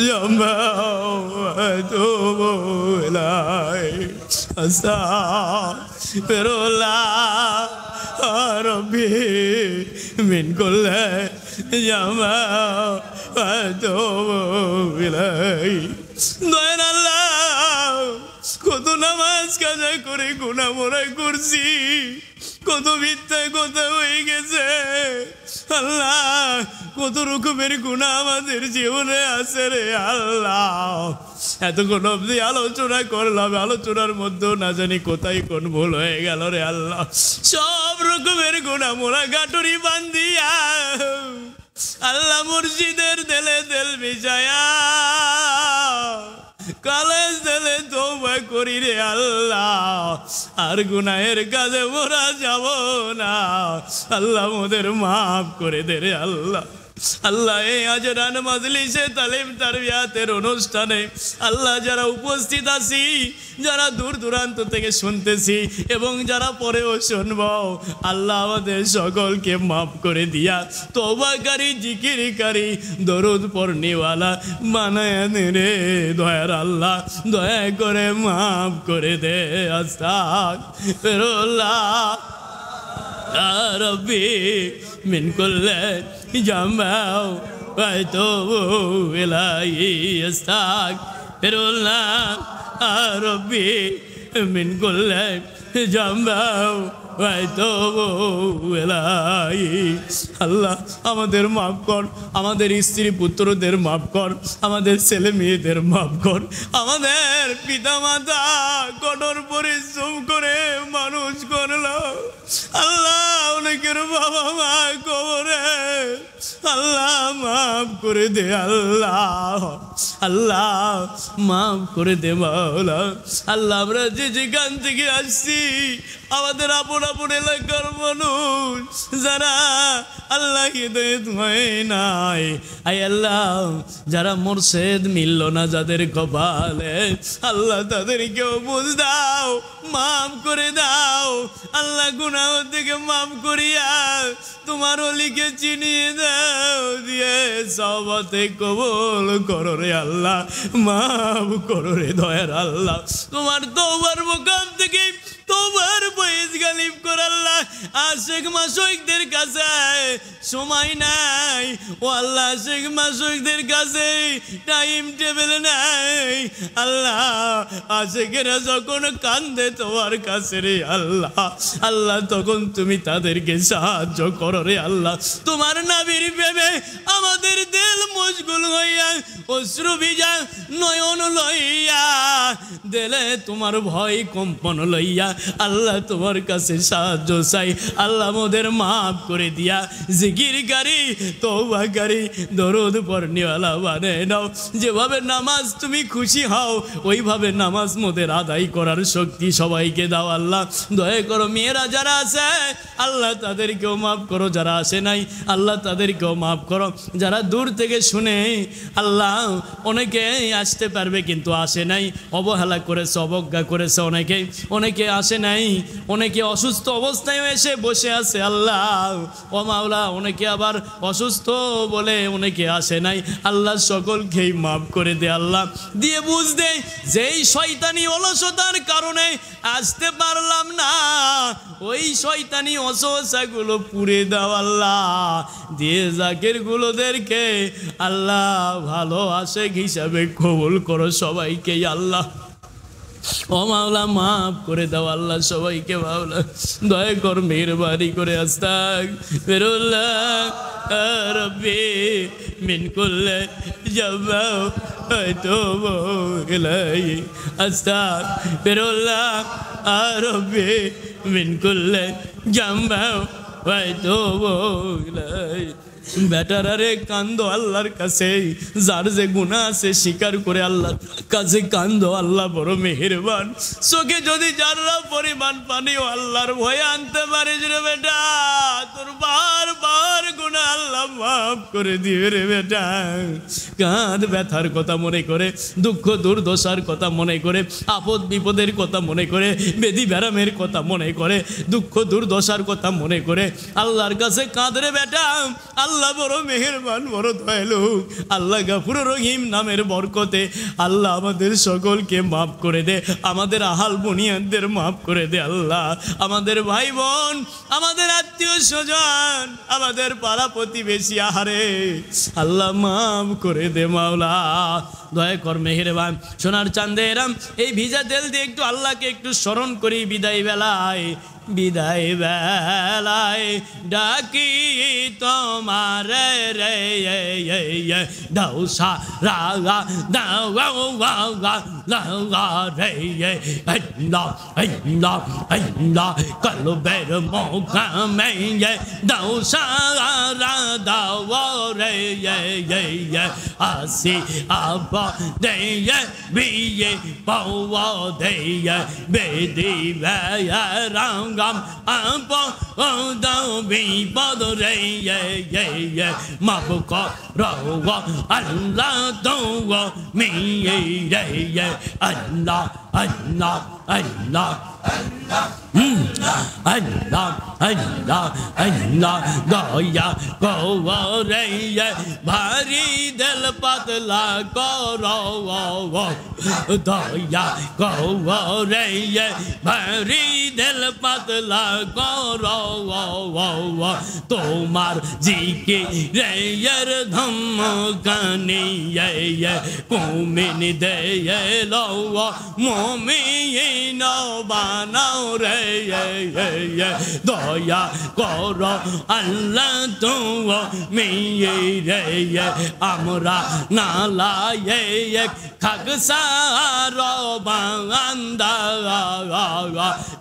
জামবাও আতুবু ইলাইহি আস্তাগফিরুল্লাহ রব্বি মিন কুল্লি জামবাও আতুবু ইলাইহি দয়াল আল্লাহ কত নামাজ কাজা করে গুনাহ মোরাই করছি কত মিথ্যা কথা হয়ে গেছে আল্লাহ কত রকমের গুনাহ আমাদের জীবনে আছে রে আল্লাহ এতক্ষণ অবধি আলোচনা করলাম আলোচনার মধ্যেও না জানি কোথায় কোন ভুল হয়ে গেল রে আল্লাহ সব রকমের গুনাহ মোরা গাটুরি বান্ধিয়া আল্লাহ মুর্শিদের দেলে দেল মিশায়া কালেজ দেলে তওবা করি রে আল্লাহ আর গুনাহের কাজে মোরা যাব না আল্লাহ মোদের মাফ করে দে রে আল্লাহ আল্লাহ এই আজরান মাজলিসে তালিম তারবিয়াতের অনুষ্ঠানে আল্লাহ যারা উপস্থিত আছি যারা দূর দূরান্ত থেকে শুনতেছি এবং যারা পরেও শুনব আল্লাহ আমাদের সকলকে মাফ করে দিয়া তওবাকারী জিকিরকারী দরুদ পড়নেওয়ালা বানায় দে রে দয়ার আল্লাহ দয়া করে মাফ করে দে আস্তাগফিরুল্লাহ রব্বি মিন কুল্লি জামবাও আতুবু ইলাইহি আস্তাগফিরুল্লাহ রব্বি মিন কুল্লি জামবাও আতুবু ইলাইহি আল্লাহ আমাদের মাফ কর আমাদের স্ত্রী পুত্রদের মাফ কর আমাদের ছেলে মেয়েদের মাফ কর আমাদের পিতা মাতা কঠোর পরিশ্রম করে মানুষ করলো আল্লাহ অনেকের বাবা মা কবরে আল্লাহ মাফ করে দে আল্লাহ আল্লাহ মাফ করে দে মাওলা। আল্লাহ আমরা যে যেখান থেকে আসছি আমাদের আপন আপন এলাকার মানুষ যারা আল্লাহ হিদায়াত হয় নাই, আয় আল্লাহ যারা মুর্শিদ মিলল না যাদের কপালে, আল্লাহ তাদেরকেও বুঝ দাও, মাফ করে দাও। আল্লাহ গুনাহ থেকে মাফ করিয়া তোমার ওলিকে চিনিয়ে দাও, দিয়ে সওয়াতে কবুল করো রে আল্লাহ, মাফ করো রে দয়ার আল্লাহ। তোমার তওবার মুকাম থেকে তওবার বয়েস গালিব কর আল্লাহ। আশিক মাশাইখদের কাছে সময় নাই ও আল্লাহ, আশিক মাশাইখদের কাছে টাইম টেবিল নাই আল্লাহ। আশিকেরা যখন কান্দে তোমার কাছে রে আল্লাহ, আল্লাহ তখন তুমি তাদেরকে সাহায্য করো রে আল্লাহ। তোমার নবীর প্রেমে আমাদের দিল মশগুল হইয়া অশ্রু ভিজা নয়ন লইয়া, দিলে তোমার ভয় কম্পন লইয়া আল্লাহ তোমার কাছে সাহায্য চাই। আল্লাহ মোদের মাফ করে দিয়া জিকিরকারী তওবাকারী দরুদ পড়নেওয়ালা বানায় নাও। যেভাবে নামাজ তুমি খুশি হও ওইভাবে নামাজ মোদের আদায় করার শক্তি সবাইকে দাও আল্লাহ। দয়া করো মেয়েরা যারা আছে আল্লাহ তাদেরকেও মাফ করো, যারা আসে নাই আল্লাহ তাদেরকেও মাফ করো। যারা দূর থেকে শুনে আল্লাহ অনেকে আসতে পারবে কিন্তু আসে নাই, অবহেলা করেছে অবজ্ঞা করেছে, অনেকে আসে নাই, অনেকে অসুস্থ অবস্থায় এসে বসে আছে আল্লাহ ও মাওলা, অনেকে আবার অসুস্থ বলে অনেকে আসে নাই আল্লাহ। সকলকেই মাফ করে দে আল্লাহ, দিয়ে বুঝ দে যেই শয়তানি অলসতার কারণে আসতে পারলাম না ওই শয়তানি অসহসাগুলো পুড়ে দাও আল্লাহ, দিয়ে জাকির গুলোদেরকে আল্লাহ ভালো আশেক হিসাবে কবুল করো সবাইকেই আল্লাহ। ও মাওলা মাফ করে দাও আল্লাহ সবাইকে মাওলা, দয়া কর মেহেরবানি করে। আস্তাগফিরুল্লাহ রব্বি মিন কুল্লি জামা ওয়া আতুবু ইলাইহি, আস্তাগফিরুল্লাহ রব্বি মিন কুল্লি জামা ওয়া আতুবু ইলাইহি। বেটারা রে কান্দো আল্লাহর কাছে, যার যে গুনাহ আছে স্বীকার করে আল্লাহর কাছে কান্দো, আল্লাহ বড় মেহেরবান। চোখে যদি যারা পরিমাণ পানিও আল্লাহর ভয়ে আনতে পারিস রে বেটা, তোর বারবার গুনাহ আল্লাহ মাফ করে দিবে রে বেটা। কাঁদ ব্যথার কথা মনে করে, দুঃখ দুর্দশার কথা মনে করে, আপদ বিপদের কথা মনে করে, বেদি ব্যারামের কথা মনে করে, দুঃখ দুর্দশার কথা মনে করে আল্লাহর কাছে কাঁদ রে বেটা। আল্লাহ বড় মেহেরবান, বড় দয়ালু, আল্লাহ গাফুর রহিম নামের বরকতে আল্লাহ আমাদের সকলকে মাফ করে দে, আমাদের আহাল বুনিয়াদের মাফ করে দে আল্লাহ। আমাদের ভাই বোন, আমাদের আত্মীয় স্বজন, আমাদের পাড়া প্রতিবেশী আহারে আল্লাহ মাফ করে দে মাওলা, দয়া কর মেহেরবান। সোনার চাঁদেরাম এই ভিজা তেল দিয়ে একটু আল্লাহকে একটু স্মরণ করি বিদায় বেলায়, বিদায় বেলায় ডাকি তোমার রে দাও সারা দাও রে আল্লাহ আল্লাহ আল্লাহ কলবের মোকামে দাও সারা দাও রে আসি আবা দে বিয়ে পাওয়া দে বেদি রাঙ্গাম আপা দাও বিপদ রে মাফ করো আল্লাহ তো মিয়ে রে আল্লাহ আল্লাহ আল্লাহ আল্লাহ আল্লাহ আল্লাহ দয়া করে ভারী দিল পাতলা করো, দয়া করে ভারী দিল পাতলা করো, তোমার জিকিরের ধমকানি কুমিন দে লো মুমিন বানাও রে দয়া কর আল্লাহ তুমি রে আমরা নালায়েক খাকসার বান্দা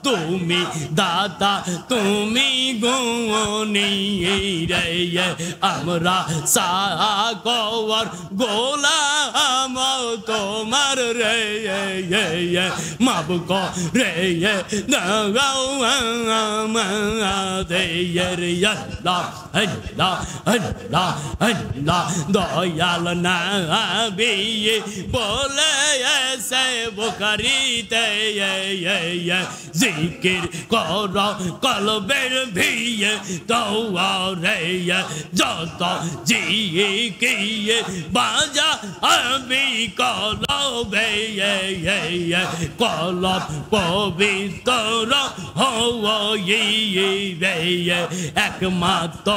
তুমি দাতা তুমি গুণী রে আমরা সাগর গোলাম তোমার রে মাব রে দয়াল নবী বলে এসে বুখারীতে জিকির কর কলবের ভিয়ে দৌড়ে যত জিকির বাজা আমি কলবে কলব পবিত্র হইবে একমাত্র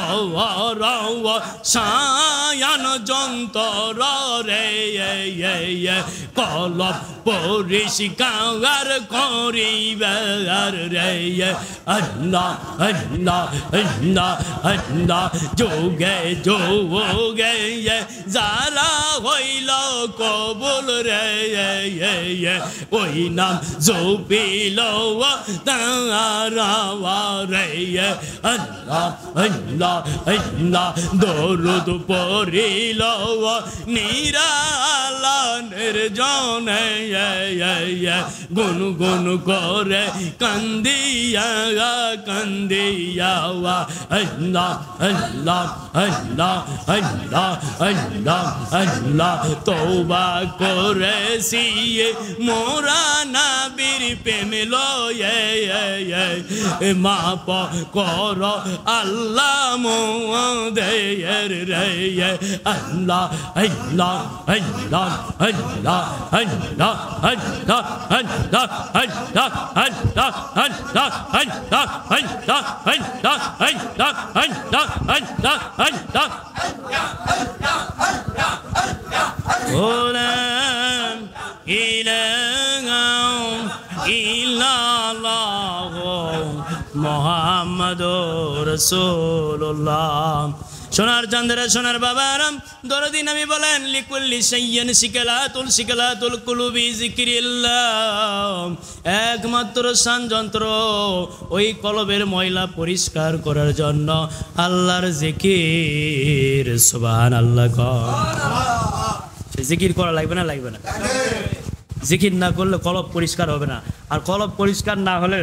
সায়ান যন্ত্র রে কলব পরিষ্কার করিবার রে আল্লাহ আল্লাহ আল্লাহ আল্লাহ যোগে যোগে যারা হইল কবুল রে ওই নাম জপিল তারা রে আল্লাহ আল্লাহ আল্লাহ দরুদ পড়িল নিরালা নির্জনে গুন গুন করে কান্দিয়া কান্দিয়া আল্লাহ আল্লাহ আল্লাহ আল্লাহ আল্লাহ আল্লাহ তওবা করেছি মোরা নবীর প্রেম লয়ে মাপ কর আল্লাহ মোদের রে আল্লাহ আল্লাহ আল্লাহ আল্লাহ আল্লাহ আল্লাহ আল্লাহ আল্লাহ আল্লাহ আল্লাহ আল্লাহ আল্লাহ আল্লাহ আল্লাহ আল্লাহ আল্লাহ আল্লাহ ওলা ইলাহা ইল্লাল্লাহ মুহাম্মাদুর রাসূলুল্লাহ সোনার চাঁদেরা সোনার বাবারাম দরদি নবী বলেন লিকুল্লি শাইইন সিকালাতুল কুলুবি যিকরিল্লাহ একমাত্র শান যন্ত্র ওই কলবের ময়লা পরিষ্কার করার জন্য আল্লাহর জিকির সুবহানাল্লাহ জিকির করা লাগবে না লাগবে না জিকির না করলে কলব পরিষ্কার হবে না আর কলব পরিষ্কার না হলে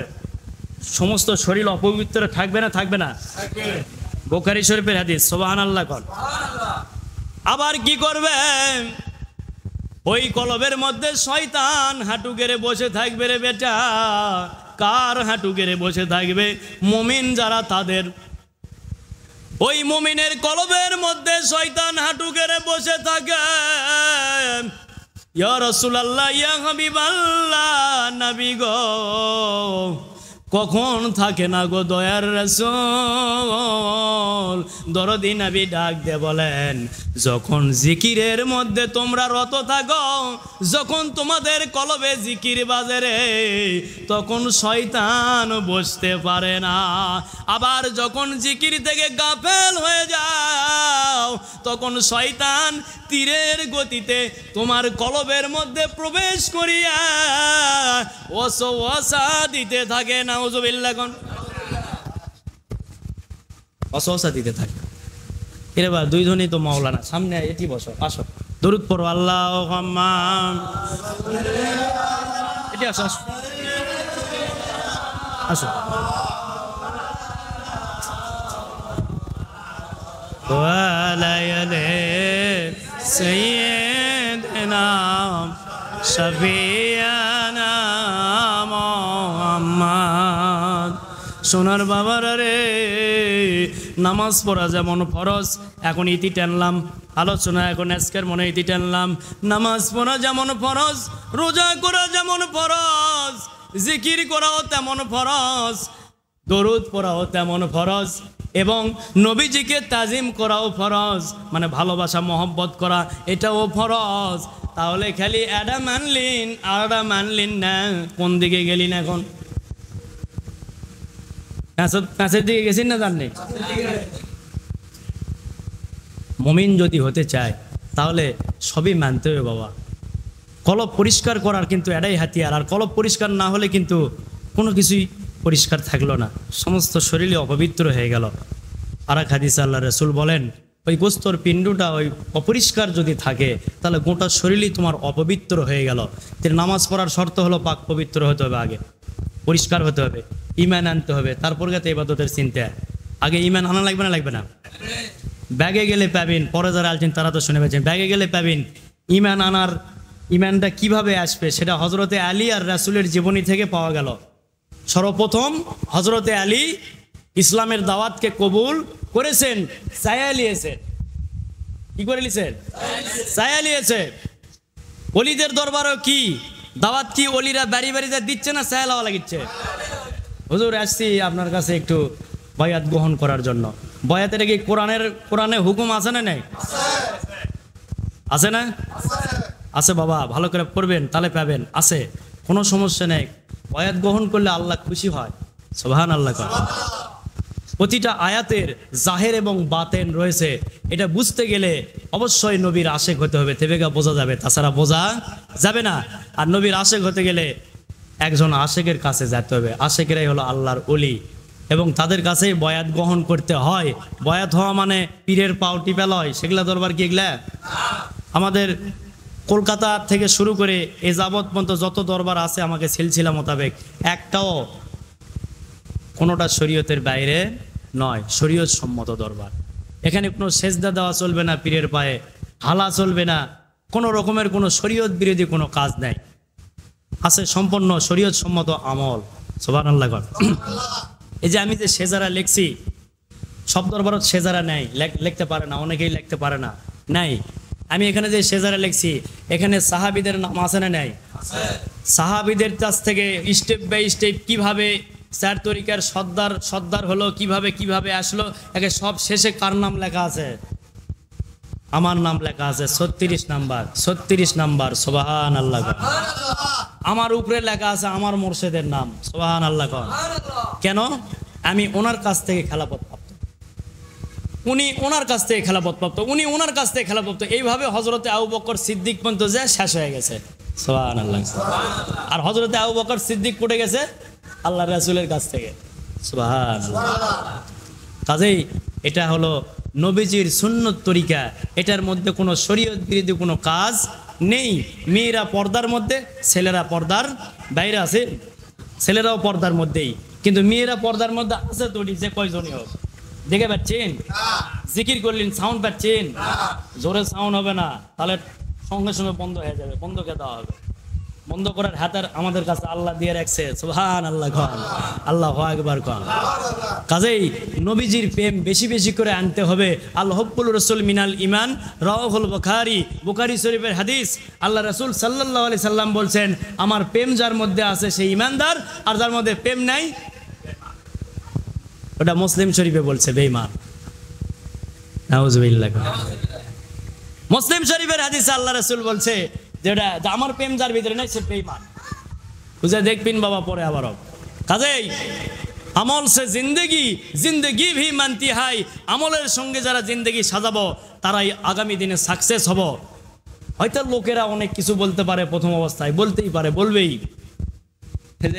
সমস্ত শরীর অপবিত্র থাকবে না থাকবে না বুখারী শরীফের হাদিস সুবহানাল্লাহ কোন আবার কি করবে ওই কলবের মধ্যে শয়তান হাঁটু গেড়ে বসে থাকবে রে বেটা কার হাঁটু গেড়ে বসে থাকবে মুমিন যারা তাদের ওই মুমিনের কলবের মধ্যে শয়তান হাঁটু গেড়ে বসে থাকে ইয়া রাসূলুল্লাহ ইয়া হাবিবাল্লাহ নবী গো কখন থাকে না গো দয়ার রাসূল দরদি নবী ডাক দিয়ে বলেন যখন জিকিরের মধ্যে তোমরা রত থাকো যখন তোমাদের কলবে জিকির বাজে রে তখন শয়তান বসতে পারে না আবার যখন জিকির থেকে গাফেল হয়ে যাও তখন শয়তান তীরের গতিতে তোমার কলবের মধ্যে প্রবেশ করিয়া ওয়াসওয়াসা দিতে থাকে নাউযুবিল্লাহ কোন ওয়াসওয়াসা দিতে থাকে এবার দুই জনই তো মাওলানা সামনে এটি বসো আসো দরুদ পড়ো আল্লাহুম্মা এটি আসো আসো ওয়ালায়ালে সাইয়্যিদিনা শাফিয়ানা মুহাম্মদ সোনার বাবার রে নামাজ পড়া যেমন ফরজ এখন ইতি টানলাম আলোচনা এখন আজকের মনে ইতি টানলাম নামাজ পড়া যেমন ফরজ রোজা করা যেমন ফরজ জিকির করাও তেমন ফরজ দরুদ পড়াও তেমন ফরজ এবং নবীজিকে তাজিম করাও ফরজ মানে ভালোবাসা মহব্বত করা এটাও ফরজ তাহলে খালি এটা মানলিন আর এটা মানলিন না কোন দিকে গেলিন এখন প্যাঁচের দিকে গেছেন না জাননি? মুমিন যদি হতে চায় তাহলে সবই মানতে হবে বাবা। কলব পরিষ্কার করার কিন্তু এটাই হাতিয়ার। আর কলব পরিষ্কার না হলে কিন্তু কোনো কিছুই পরিষ্কার থাকলো না, সমস্ত শরীরে অপবিত্র হয়ে গেল। আর এক হাদিসে আল্লাহ রাসূল বলেন, ওই গোস্তর পিণ্ডটা ওই অপরিষ্কার যদি থাকে তাহলে গোটা শরীরই তোমার অপবিত্র হয়ে গেল। নামাজ পড়ার শর্ত হলো পাক পবিত্র হতে হবে, আগে পরিষ্কার হতে হবে, ঈমান আনতে হবে, তারপর গেতে ইবাদতের চিন্তা। আগে ঈমান আনা লাগবে না? লাগবে না? ব্যাগে গেলে পাবেন, পরে যারা আলছেন তারা তো শুনে পেয়েছেন, ব্যাগে গেলে পাবেন। ঈমান আনার, ঈমানটা কিভাবে আসবে সেটা হযরতে আলী আর রাসূলের জীবনী থেকে পাওয়া গেল। সর্বপ্রথম হযরতে আলী ইসলামের দাওয়াতকে কবুল করেছেন, চায়া লিয়েছেন। কি করে লিয়েছেন? চায়া লিয়েছে। অলিদের দরবারও কি দাওয়াত, কি অলিরা বাড়ি বাড়িতে দিচ্ছে না চায়া লওয়া লাগিচ্ছে? হুজুর আসছি আপনার কাছে একটু বায়াত গ্রহণ করার জন্য। বায়াতের কি কোরআনে হুকুম আছে না? নাই আছে না? আছে বাবা, ভালো করে পড়বেন তাহলে পাবেন। আছে, কোনো সমস্যা নেই। বায়াত গ্রহণ করলে আল্লাহ খুশি হয়। সুবহানাল্লাহ। প্রতিটা আয়াতের জাহের এবং বাতেন রয়েছে, এটা বুঝতে গেলে অবশ্যই নবীর আশেক হতে হবে, তেবেগা বোঝা যাবে, তাছাড়া বোঝা যাবে না। আর নবীর আশেক হতে গেলে একজন আশেকের কাছে যেতে হবে। আশেকেরাই হলো আল্লাহর ওলি এবং তাদের কাছেই বয়াত গ্রহণ করতে হয়। বয়াত হওয়া মানে পীরের পাও টিপা লয়, সেগুলা দরবার কি এগুলা? আমাদের কলকাতা থেকে শুরু করে এ যাবৎ পর্যন্ত যত দরবার আছে আমাকে সিলসিলা মোতাবেক একটাও কোনোটা শরীয়তের বাইরে নয়, শরীয়ত সম্মত দরবার। এখানে কোনো সেজদা দেওয়া চলবে না, পীরের পায়ে হালা চলবে না, কোনো রকমের কোনো শরীয়ত বিরোধী কোনো কাজ নেই। আছে সম্পূর্ণ শরীয়ত সম্মত আমল। সুবহানাল্লাহ। এই যে আমি যে সেজারা লিখছি, সব দরবারত সেজারা নেই, লিখতে পারে না, অনেকেই লিখতে পারে না, নাই। আমি এখানে যে সেজারা লিখছি এখানে সাহাবীদের নাম আছে না? নাই। সাহাবীদের কাছ থেকে স্টেপ বাই স্টেপ কিভাবে চার তরিকার সর্দার হলো, কিভাবে আসলো, একে সব শেষে কার নাম লেখা আছে? আমার নাম লেখা আছে 36 নাম্বার। সুবহানাল্লাহ। আমার উপরে লেখা আছে আমার মুর্শিদের নাম। সুবহানাল্লাহ। কেন? আমি ওনার কাছ থেকে খেলাফত প্রাপ্ত, উনি ওনার কাছ থেকে খেলাফত প্রাপ্ত, উনি ওনার কাছ থেকে খেলাফত। এইভাবে হযরতে আবু বকর সিদ্দিক পর্যন্ত যে শেষ হয়ে গেছে। সুবহানাল্লাহ। আর হযরতে আবু বকর সিদ্দিক পড়ে গেছে আল্লাহর রাসূলের কাছ থেকে। সুবহানাল্লাহ। কাজেই এটা হলো নবীজির সুন্নত তরিকা, এটার মধ্যে কোনো শরীয়ত বিরোধী কোনো কাজ নেই। মেয়েরা পর্দার মধ্যে, ছেলেরা পর্দার বাইরে আছে, ছেলেরাও পর্দার মধ্যেই, কিন্তু মেয়েরা পর্দার মধ্যে আছে তো যে কয়জনই হোক। দেখে পাচ্ছেন? জিকির করলেন, সাউন্ড পাচ্ছেন? জোরে সাউন্ড হবে না, তাহলে সঙ্গে সঙ্গে বন্ধ হয়ে যাবে, বন্ধকে দেওয়া হবে। বন্ধ করার হাতার আমাদের কাছে আল্লাহ দিয়ে রাখছে। সুবহানাল্লাহ। আল্লাহু আকবার। কাজেই নবীজির প্রেম বেশি বেশি করে আনতে হবে। আল হুব্বুর রাসূল মিনাল ঈমান, রাওয়াহুল বুখারী শরীফের হাদিস। আল্লাহ রাসূল সাল্লাল্লাহু আলাইহি সাল্লাম বলছেন, আমার প্রেম যার মধ্যে আছে সে ঈমানদার, আর যার মধ্যে প্রেম নাই ওটা মুসলিম শরীফে বলছে বেঈমান। নাউযুবিল্লাহ। মুসলিম শরীফের হাদিসে আল্লাহ রাসূল বলছে যেটা আমার প্রেম যার ভিতরে নাই সে বেঈমান। বুঝে দেখবেন বাবা পরে আবারও। কাজেই আমল সে জিন্দগি ভি মানতি হাই, আমলের সঙ্গে যারা জিন্দগি সাজাবো তারাই আগামী দিনে সাকসেস হব। হয়তো লোকেরা অনেক কিছু বলতে পারে, প্রথম অবস্থায় বলতেই পারে, বলবেই।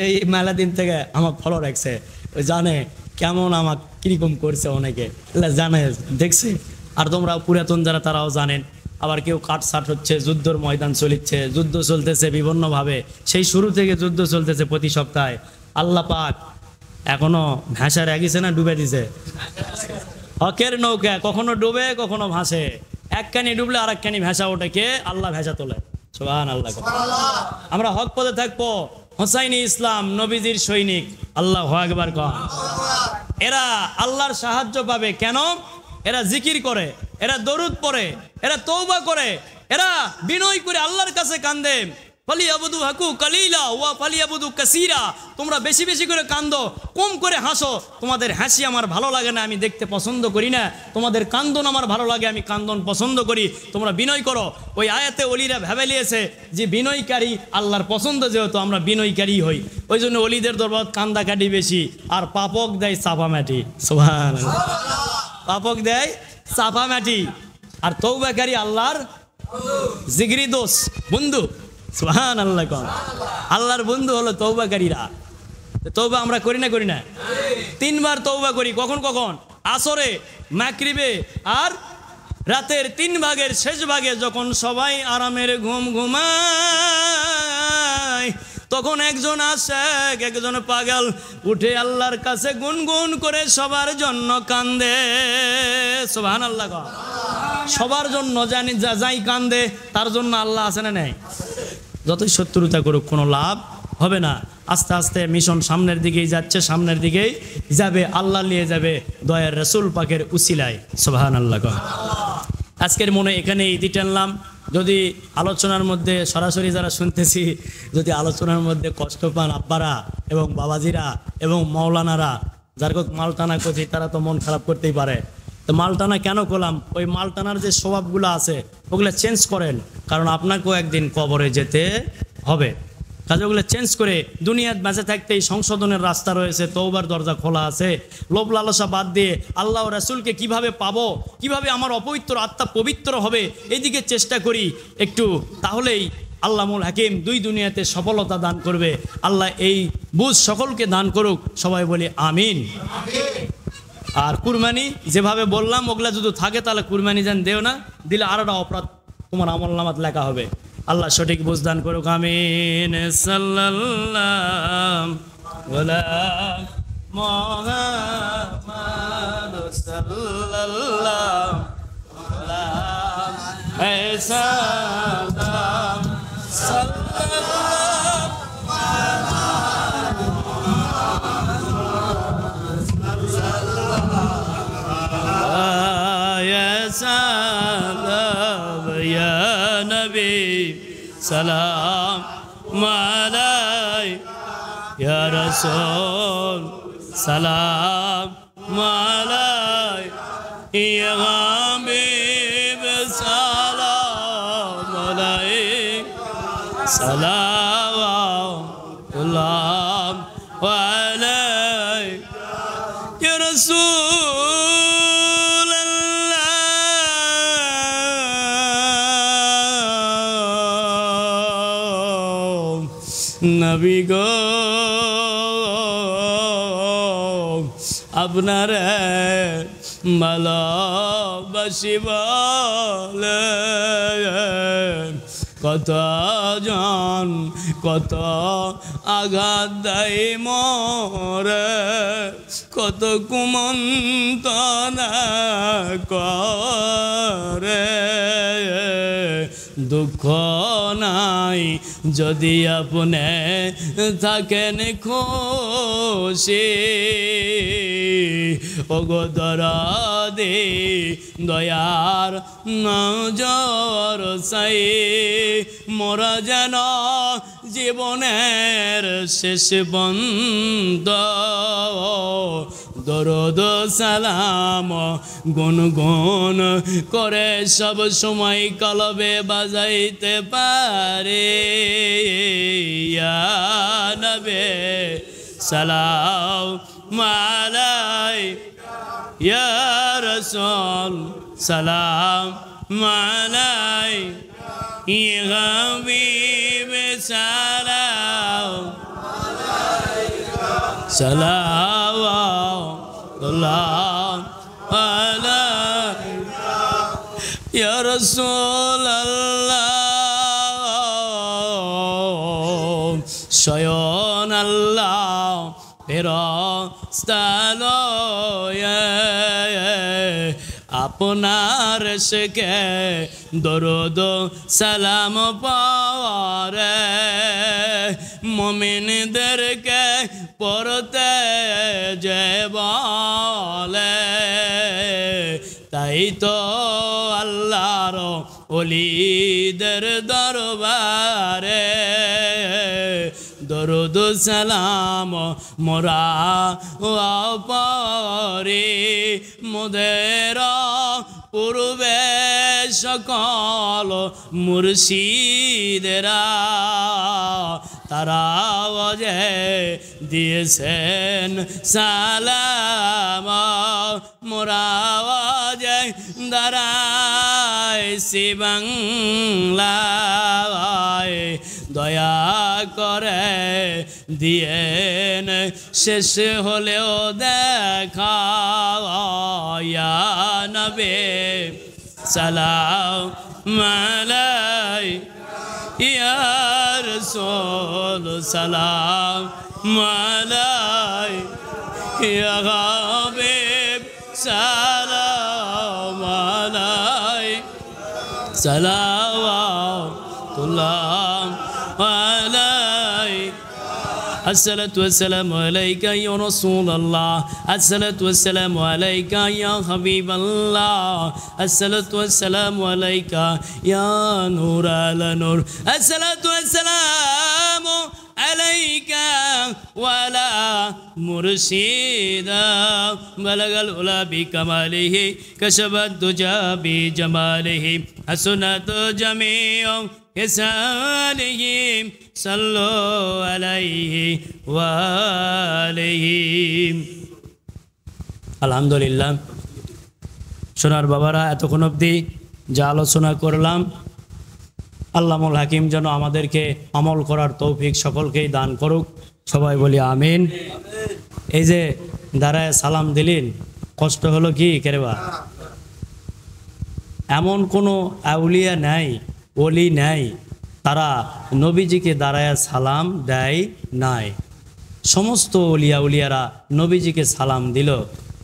এই মেলা দিন থেকে আমার ফলো রাখছে, জানে কেমন আমার কিরকম করছে, অনেকে জানে, দেখছে। আর তোমরা পুরাতন যারা তারাও জানেন। আবার কেউ কাটসাট হচ্ছে, যুদ্ধর ময়দান চলছে, যুদ্ধ চলতেছে বিভিন্নভাবে, সেই শুরু থেকে যুদ্ধ চলতেছে প্রতি সপ্তাহে। আল্লাহ পাক এখনো ভাষার এগিয়েছে না ডুবে দিছে? হকের নৌকা কখনো ডুবে কখনো ভাসে, একখানি ডুবলে আর একখানি ভেসা ওঠে, কে? আল্লাহ ভেসা তোলে। সুবহানাল্লাহ। আমরা হক পথে থাকবো, হোসাইনি ইসলাম নবীজির সৈনিক। আল্লাহু আকবার। এরা আল্লাহর সাহায্য পাবে কেন? এরা জিকির করে, এরা দরুদ পড়ে, এরা তওবা করে, এরা বিনয় করে আল্লাহর কাছে কান্দে। ফালিয়াবুদু হাকু কালিলা ওয়া ফালিয়াবুদু কাসীরা, তোমরা বেশি বেশি করে কান্দো, কম করে হাসো। তোমাদের হাসি আমার ভালো লাগে না, আমি দেখতে পছন্দ করি না। তোমাদের কান্দন আমার ভালো লাগে, আমি কান্দন পছন্দ করি। তোমরা বিনয় করো। ওই আয়াতে ওলিরা ভেবে নিয়েছে যে বিনয়কারী আল্লাহর পছন্দ, যেহেতু আমরা বিনয়কারী হই, ওই জন্য অলিদের দরবার কান্দাকাটি বেশি, আর পাপক দেয় চাপা মাটি। সুবহানাল্লাহ, পাপক দেয় চাপা মাটি। আর তওবাকারী আল্লাহর জিগরি দোস্ত, বন্ধু। সুবহানাল্লাহ, আল্লাহর বন্ধু হলো তওবাকারীরা। তওবা আমরা করি না, করি না? 3 বার তওবা করি। কখন কখন? আসরে, মাগরিবে, আর রাতের 3 ভাগের শেষ ভাগে, যখন সবাই আরামের ঘুম ঘুমায়, তখন একজন আশেক, একজন পাগল উঠে আল্লাহর কাছে গুনগুন করে সবার জন্য কান্দে। সুবহানাল্লাহ, সবার জন্য। জানি যাই কান্দে তার জন্য আল্লাহ আছে না নাই? যতই শত্রুতা করুক কোনো লাভ হবে না। আস্তে আস্তে মিশন সামনের দিকেই যাচ্ছে, সামনের দিকেই যাবে, আল্লাহ নিয়ে যাবে দয়ার রাসূল পাকের উসিলায়। সুবহানাল্লাহ। আজকের মনে এখানে ইতি টানলাম। যদি আলোচনার মধ্যে সরাসরি যারা শুনতেছি, যদি আলোচনার মধ্যে কষ্ট পান আব্বারা এবং বাবাজিরা এবং মাওলানারা, যার মালটানা করছি, তারা তো মন খারাপ করতেই পারে। তো মালটানা কেন করলাম? ওই মালটানার যে স্বভাবগুলো আছে ওগুলো চেঞ্জ করেন, কারণ আপনাকেও একদিন কবরে যেতে হবে। কাজে ওগুলো চেঞ্জ করে দুনিয়ার বেঁচে থাকতেই সংশোধনের রাস্তা রয়েছে, তওবার দরজা খোলা আছে। লোভ লালসা বাদ দিয়ে আল্লাহ ও রাসূলকে কিভাবে পাবো, কিভাবে আমার অপবিত্র আত্মা পবিত্র হবে, এইদিকে চেষ্টা করি একটু, তাহলেই আল্লাহুল হাকিম 2 দুনিয়াতে সফলতা দান করবে। আল্লাহ এই বুঝ সকলকে দান করুক। সবাই বলি আমিন। আর কুরবানি যেভাবে বললাম, ওগুলা যদি থাকে তাহলে কুরবানি যেন দেও না, দিলে আর একটা অপরাধ তোমার আমলনামাত লেখা হবে। আল্লাহ সঠিক বুঝদান করুক। আমিন। সাল্লাল্লাহু আলা মুহাম্মাদ সাল্লাল্লাহু আলাইহি সাল্লাম সালাম আলাই ইয়া রাসূল, সালাম আলাই ইয়া হাবিব, সালাম আলাই, সালাম আলাই ইয়া রাসূল। নবী গো আপনার ভালোবাসি বলে কত জন কত আঘাত দেয় মোরে, কত কুমন্তনা করে। দুঃখ নাই যদি আপনি থাকেন খুশি, ওগো দরদে দয়ার নজর চাই, মোরা যেন জীবনের শেষ বন্ধ দরুদ সালাম গুনগুন করে সব সময় কলবে বাজাইতে পারে। ইয়া নবী সালাম আলাই, ইয়া রাসূল সালাম আলাই, ইয়া হাবিব সালাম সালাম আলাইকা ইয়া রাসূলুল্লাহ। স্বয়ং আল্লাহ ফেরেশতা লয়ে আপনার শেখে দরুদ সালাম পড়ে, মুমিনদেরকে পড়তে যে বলে। তাই তো আল্লাহর ওলিদের দরবারে দরুদ সালাম মোরা পরে মোদের পূর্বে সকল মুর্শিদেরা তারা যে দিয়েছেন সালাম মোরা যে দাঁড়ায় বাংলায় দয়া করে দিয়েন শেষ হলেও দেখা ইয়া নবী সালাম আলাই ইয়া রাসূল সালাম আলাই ইয়া হাবিব সালাম আলাই সালাওয়াতুল্লাহ আলাই الصلاة والسلام عليك يا رسول الله الصلاة والسلام عليك يا حبيب الله الصلاة والسلام عليك يا نور على نور الصلاة والسلام عليك ولا مرشدا بلغ العلا بكماله كشف الدجى بجماله حسنت جميع كساله صلوا عليه وآله الحمد لله সোনার বাবারা এতক্ষণ অবধি যা আলোচনা করলাম আল্লামুল হাকিম যেন আমাদেরকে আমল করার তৌফিক সকলকেই দান করুক সবাই বলি আমিন এই যে দাঁড়ায় সালাম দিলেন কষ্ট হলো কি কেরেবা এমন কোনো আউলিয়া নাই ওলি নাই তারা নবীজিকে দাঁড়ায় সালাম দেয় নাই সমস্ত ওলিয়া উলিয়ারা নবীজিকে সালাম দিল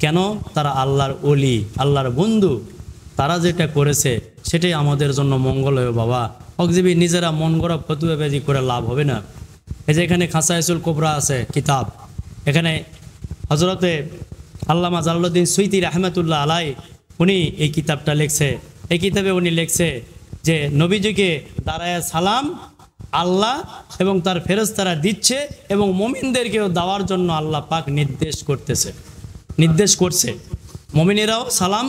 কেন তারা আল্লাহর ওলি আল্লাহর বন্ধু তারা যেটা করেছে সেটাই আমাদের জন্য মঙ্গল হবে বাবা অকজিবি নিজেরা মন গড়া ফতুয়াবাজি করে লাভ হবে না এই যে এখানে খাসাইসুল কোবরা আছে কিতাব এখানে হজরতে আল্লামা জালালউদ্দিন সুয়ুতী রাহমাতুল্লাহ আলাই উনি এই কিতাবটা লিখছে এই কিতাবে উনি লিখছে যে নবীজিকে দাঁড়ায় সালাম আল্লাহ এবং তার ফেরেশতারা দিচ্ছে এবং মুমিনদেরকেও দেওয়ার জন্য আল্লাহ পাক নির্দেশ করছে মুমিনেরাও সালাম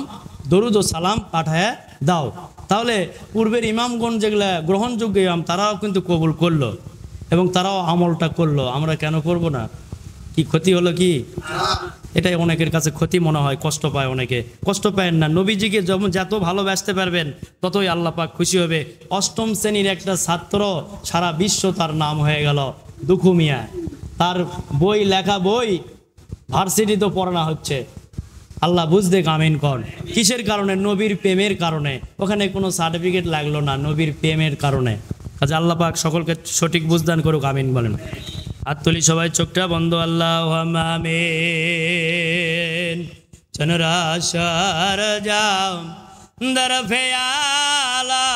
দরুদ ও সালাম পাঠায় দাও তাহলে পূর্বের ইমামগণ যেগুলা গ্রহণযোগ্য ইমাম তারাও কিন্তু কবুল করলো এবং তারাও আমলটা করলো আমরা কেন করব না কি ক্ষতি হলো কি এটাই অনেকের কাছে ক্ষতি মনে হয় কষ্ট পায় অনেকে কষ্ট পায় না নবীজিকে যখন যত ভালোবাসতে পারবেন ততই আল্লাহ পাক খুশি হবে অষ্টম শ্রেণীর একটা ছাত্র সারা বিশ্ব তার নাম হয়ে গেল দুখু মিয়া তার বই লেখা বই ভার্সিটি তো পড়ানো হচ্ছে আল্লাহ বুঝতে আমিন কর কিসের কারণে নবীর প্রেমের কারণে ওখানে কোনো সার্টিফিকেট লাগলো না নবীর প্রেমের কারণে কাজে আল্লাহ পাক সকলকে সঠিক বুঝদান করুক আমিন বলেন হাত তুলি সবাই চোখটা বন্ধ আল্লাহ আমিন চনরা শহর যাও দরফে আলা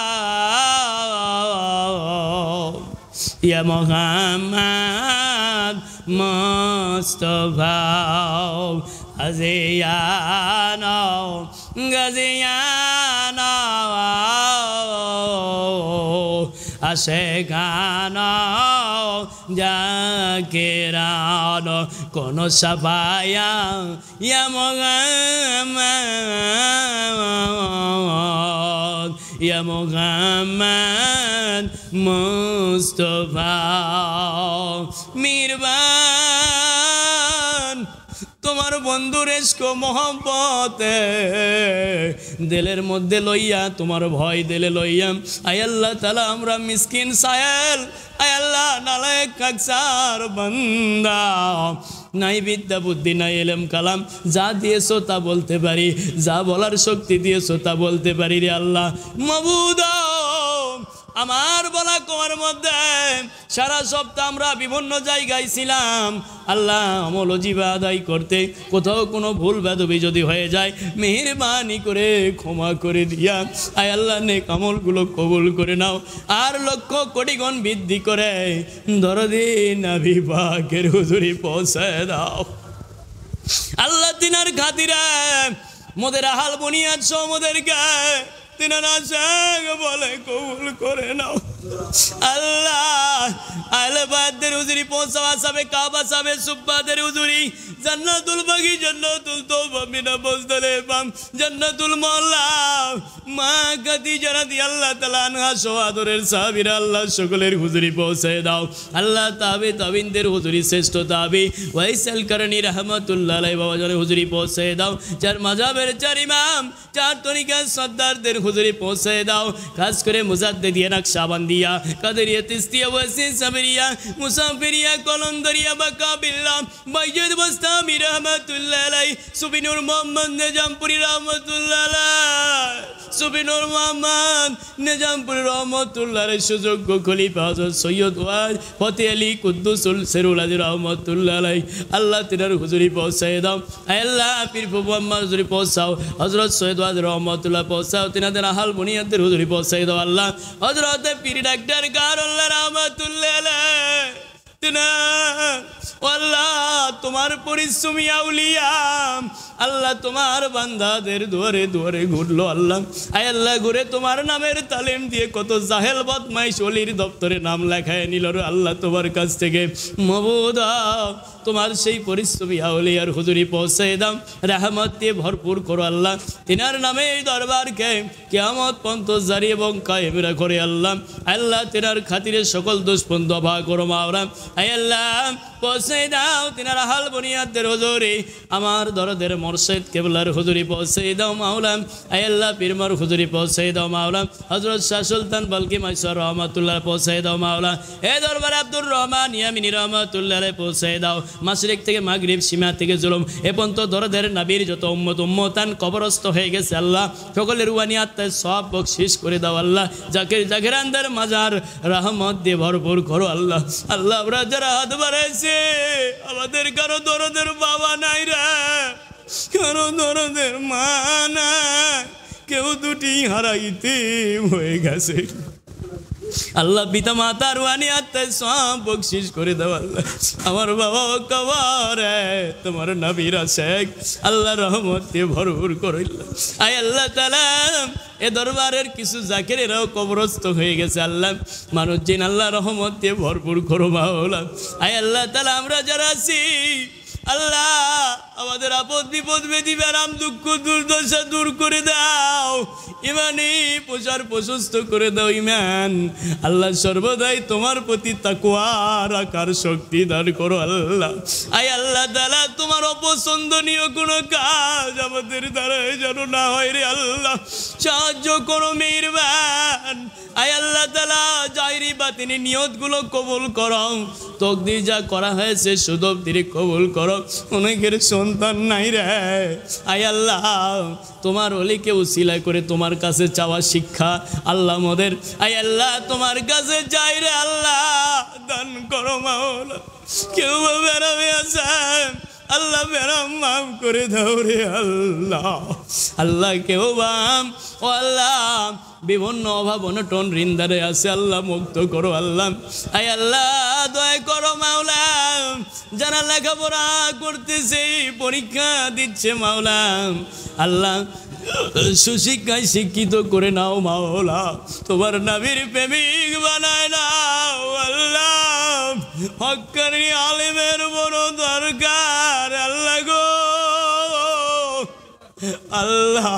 ইয়া মুহাম্মদ মুস্তাফা আজিয়ানো গাজিয়ানো আশেকানো জাকিরানো কোন সাফায়া ইয়া মুহাম্মদ ইয়া মুহাম্মদ মুস্তাফা মিরবান তোমার বন্ধুর ইশক মোহব্বতে দিলের মধ্যে লইয়া তোমার ভয় দিলে লইয়া আয় আল্লাহ তাআলা আমরা মিসকিন সায়েল আয় আল্লাহ নালায়েক কাকসার বান্দা নাই বিদ্যা বুদ্ধি নাই ইলম কালাম যা দিয়েছো তা বলতে পারি যা বলার শক্তি দিয়েছো তা বলতে পারি রে আল্লাহ মাবুদ আমার বলা তোমার মধ্যে সারা সপ্তাহ আমরা বিভিন্ন জায়গায় ছিলাম আল্লাহ আমল জিবা আদায় করতে কোথাও কোনো ভুল বেদবি যদি হয়ে যায় মেহেরবানি করে ক্ষমা করে দিয়া আয় আল্লাহ নেক আমলগুলো কবুল করে নাও আর লক্ষ কোটি গুণ বৃদ্ধি করে দরদি নবী পাকের হুজুরি পৌঁছায় দাও আল্লাহ তিনার খাতিরে মোদের হাল বুনিয়াদ সহ মোদেরকে তিনারা বলে কবুল করে নাও আল্লাহ আহলে বায়তের হুজুরি পৌঁছাওয়া সাবে কাবা সাবে সুব্বাদের হুজুরি জান্নাতুল বাগি জান্নাতুল তওবা মিনা মুজদালিফা জান্নাতুল মাওলা মা খাদিজা রাদিয়াল্লাহু তাআলা আনহা সওয়াদরের সাহাবীরা আল্লাহ সকলের হুজুরি পৌঁছে দাও আল্লাহ তাবে তাবিনদের হুজুরি শ্রেষ্ঠ তাবি ওয়াইসাল করনি রাহমাতুল্লাহ আলাইহি বাবা জানের হুজুরি পৌঁছে দাও চার মাযহাবের চার ইমাম চার তরিকার সর্দারদের হুজুরি পৌঁছে দাও খাস করে মুজাদ্দিদিয়া নকশবন্দিয়া কাদেরিয়া তিস্তিয়া ওয়াসি সাবরিয়া মুসাফিরিয়া কলন্দরিয়া বাকাবিল্লা বাইজিদ বাস্তামি রাহমাতুল্লাহ আলাইহি সুবিনুর মোহাম্মদ নিজামপুরি রাহমাতুল্লাহ আলাইহি সুবিনুর মোহাম্মদ নিজামপুরি রাহমাতুল্লাহ আলাইহি সুযোগ্য খলিফা হযরত সৈয়দ ওয়াজ ফতে আলী কুদ্দুসুল সেরুল আলী রাহমাতুল্লাহ আলাইহি আল্লাহ তিনার হুজুরি পৌঁছে দাও আল্লাহ পীর মোহাম্মদ হুজুরি পৌঁছাও হযরত সৈয়দ ওয়াজ রাহমাতুল্লাহ পৌঁছাও তিনাদের আহাল বুনিয়াদের হুজুরি পৌঁছে দাও আল্লাহ হযরত পীর ডাক্তার গারুল্লাহ রাহমাতুল্লাহ আলাইহি আল্লাহ তোমার পরিশ্রমী আউলিয়া আল্লাহ তোমার বান্দাদের দুয়ারে দুয়ারে ঘুরলো আল্লাহ আয় আল্লাহ ঘুরে তোমার নামের তালিম দিয়ে কত জাহেল বদমাইশ ওলির দপ্তরে নাম লেখায় নিল রে আল্লাহ তোমার কাছ থেকে মাবুদ তোমার সেই পরিশ্রমী আউলিয়ার হুজুরি পৌঁছে দাও রহমত দিয়ে ভরপুর করো আল্লাহ তিনার নামে এই দরবারকে কিয়ামত পর্যন্ত জারি এবং কায়েম করে আল্লাহ আল্লাহ তিনার খাতিরে সকল দুশমন দফা করো মাওলা আয় আল্লাহ পৌঁছে দাও তিনার হাল বুনিয়াদের হুজুরি আমার দরদের মুর্শিদ কেবলার হুজুরি পৌঁছে দাও মাওলা আয় আল্লাহ পীরমার হুজুরি পৌঁছে দাও মাওলা হযরত শাহ সুলতান বলকি মাইসর রহমাতুল্লাহ পৌঁছে দাও মাওলা এ দরবার আব্দুর রহমান ইয়ামিনী রহমাতুল্লাহ পৌঁছে দাও মাশরিক থেকে মাগরিব সীমা থেকে জুলুম এ পর্যন্ত দরদের নবীর যত উম্মতান কবরস্থ হয়ে গেছে আল্লাহ সকলের রুহানিয়াতে সব বকশিশ করে দাও আল্লাহ জাকির জাকিরানদের মাজার রহমত দিয়ে ভরপুর করো আল্লাহ আল্লাহ আমরা যারা হাত বাড়াইছে আমাদের কারো দরদের বাবা নাই রে কারো দরদের মা নাই কেউ দুটি হারাইতে হয়ে গেছে আল্লাহ পিতা মাতার রুহানিয়াতে সব বকশিশ করে দাও আল্লাহ আমার বাবা কবর তোমার নবীরা শেখ আল্লাহ রহমত দিয়ে ভরপুর করিল আয় আল্লাহ তাআলা এ দরবারের কিছু জাকিরেরাও কবরস্থ হয়ে গেছে আল্লাহ মানুষ জিন আল্লাহ রহমত দিয়ে ভরপুর করো মাওলা আয় আল্লাহ তাআলা আমরা যারা আছি আল্লাহ আমাদের আপদ বিপদ বেদি ব্যারাম দুঃখ দুর্দশা দূর করে দাও ইমানি প্রচার প্রশস্ত করে দাও ইমান আল্লাহ সর্বদাই তোমার প্রতি তাকওয়া রাখার শক্তি দান করো আল্লাহ আয় আল্লাহ তাআলা তোমার অপছন্দনীয় কোনো কাজ আমাদের দ্বারা যেন না হয় রে আল্লাহ সাহায্য করো মেহেরবান আয় আল্লাহ তাআলা জাহিরি বাতিনি নিয়তগুলো কবুল করো তকদির যা করা হয়েছে সুদবদিরে কবুল করো অনেকের সন্তান নাই রে আয় আল্লাহ তোমার ওলিকে উসিলা করে তোমার কাছে চাওয়া শিক্ষা আল্লাহ মোদের আয় আল্লাহ তোমার কাছে যাই রে আল্লাহ দান করো মাওলা কেউ বেরাবে আছে আল্লাহ বেরাম মাফ করে দাও রে আল্লাহ আল্লাহ কেউ বাম ও আল্লাহ বিভিন্ন অভাব অনটন ঋণদারে আছে আল্লাহ মুক্ত করো আল্লাহ আয় আল্লাহ দয়া করো মাওলা যারা লেখাপড়া করতেছে পরীক্ষা দিচ্ছে মাওলা আল্লাহ সুশিক্ষায় শিক্ষিত করে নাও মাওলা তোমার নবীর প্রেমিক বানায় নাও আল্লাহ হক্কানি আলেমের বড় দরকার আল্লাহ গো আল্লাহ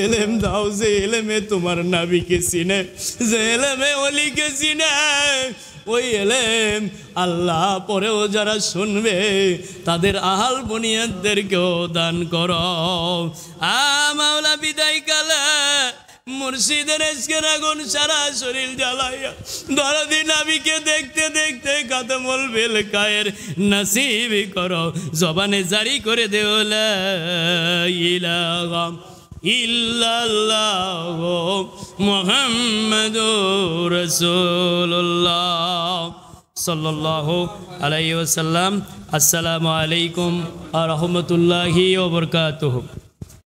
এলেম দাও যে এলেমে তোমার নবীকে চিনে যে এলেমে ওলিকে চিনে ওই এলেম আল্লাহ পরেও যারা শুনবে তাদের আহাল বুনিয়াদদেরকেও দান করো মাওলা বিদায় কালে মুর্শিদের এসকের আগুন সারা শরীর জ্বালাইয়া দরদি নবীকে দেখতে দেখতে খাতমুল বিল কায়ের নসিব করো জবানে জারি করে দেও লা ইলাহা ইল্লাল্লাহ মুহাম্মাদুর রাসূলুল্লাহ সাল্লাল্লাহু আলাইহি ওয়াসাল্লাম। আসসালামু আলাইকুম ওয়া রাহমাতুল্লাহি ওয়া বারাকাতুহু।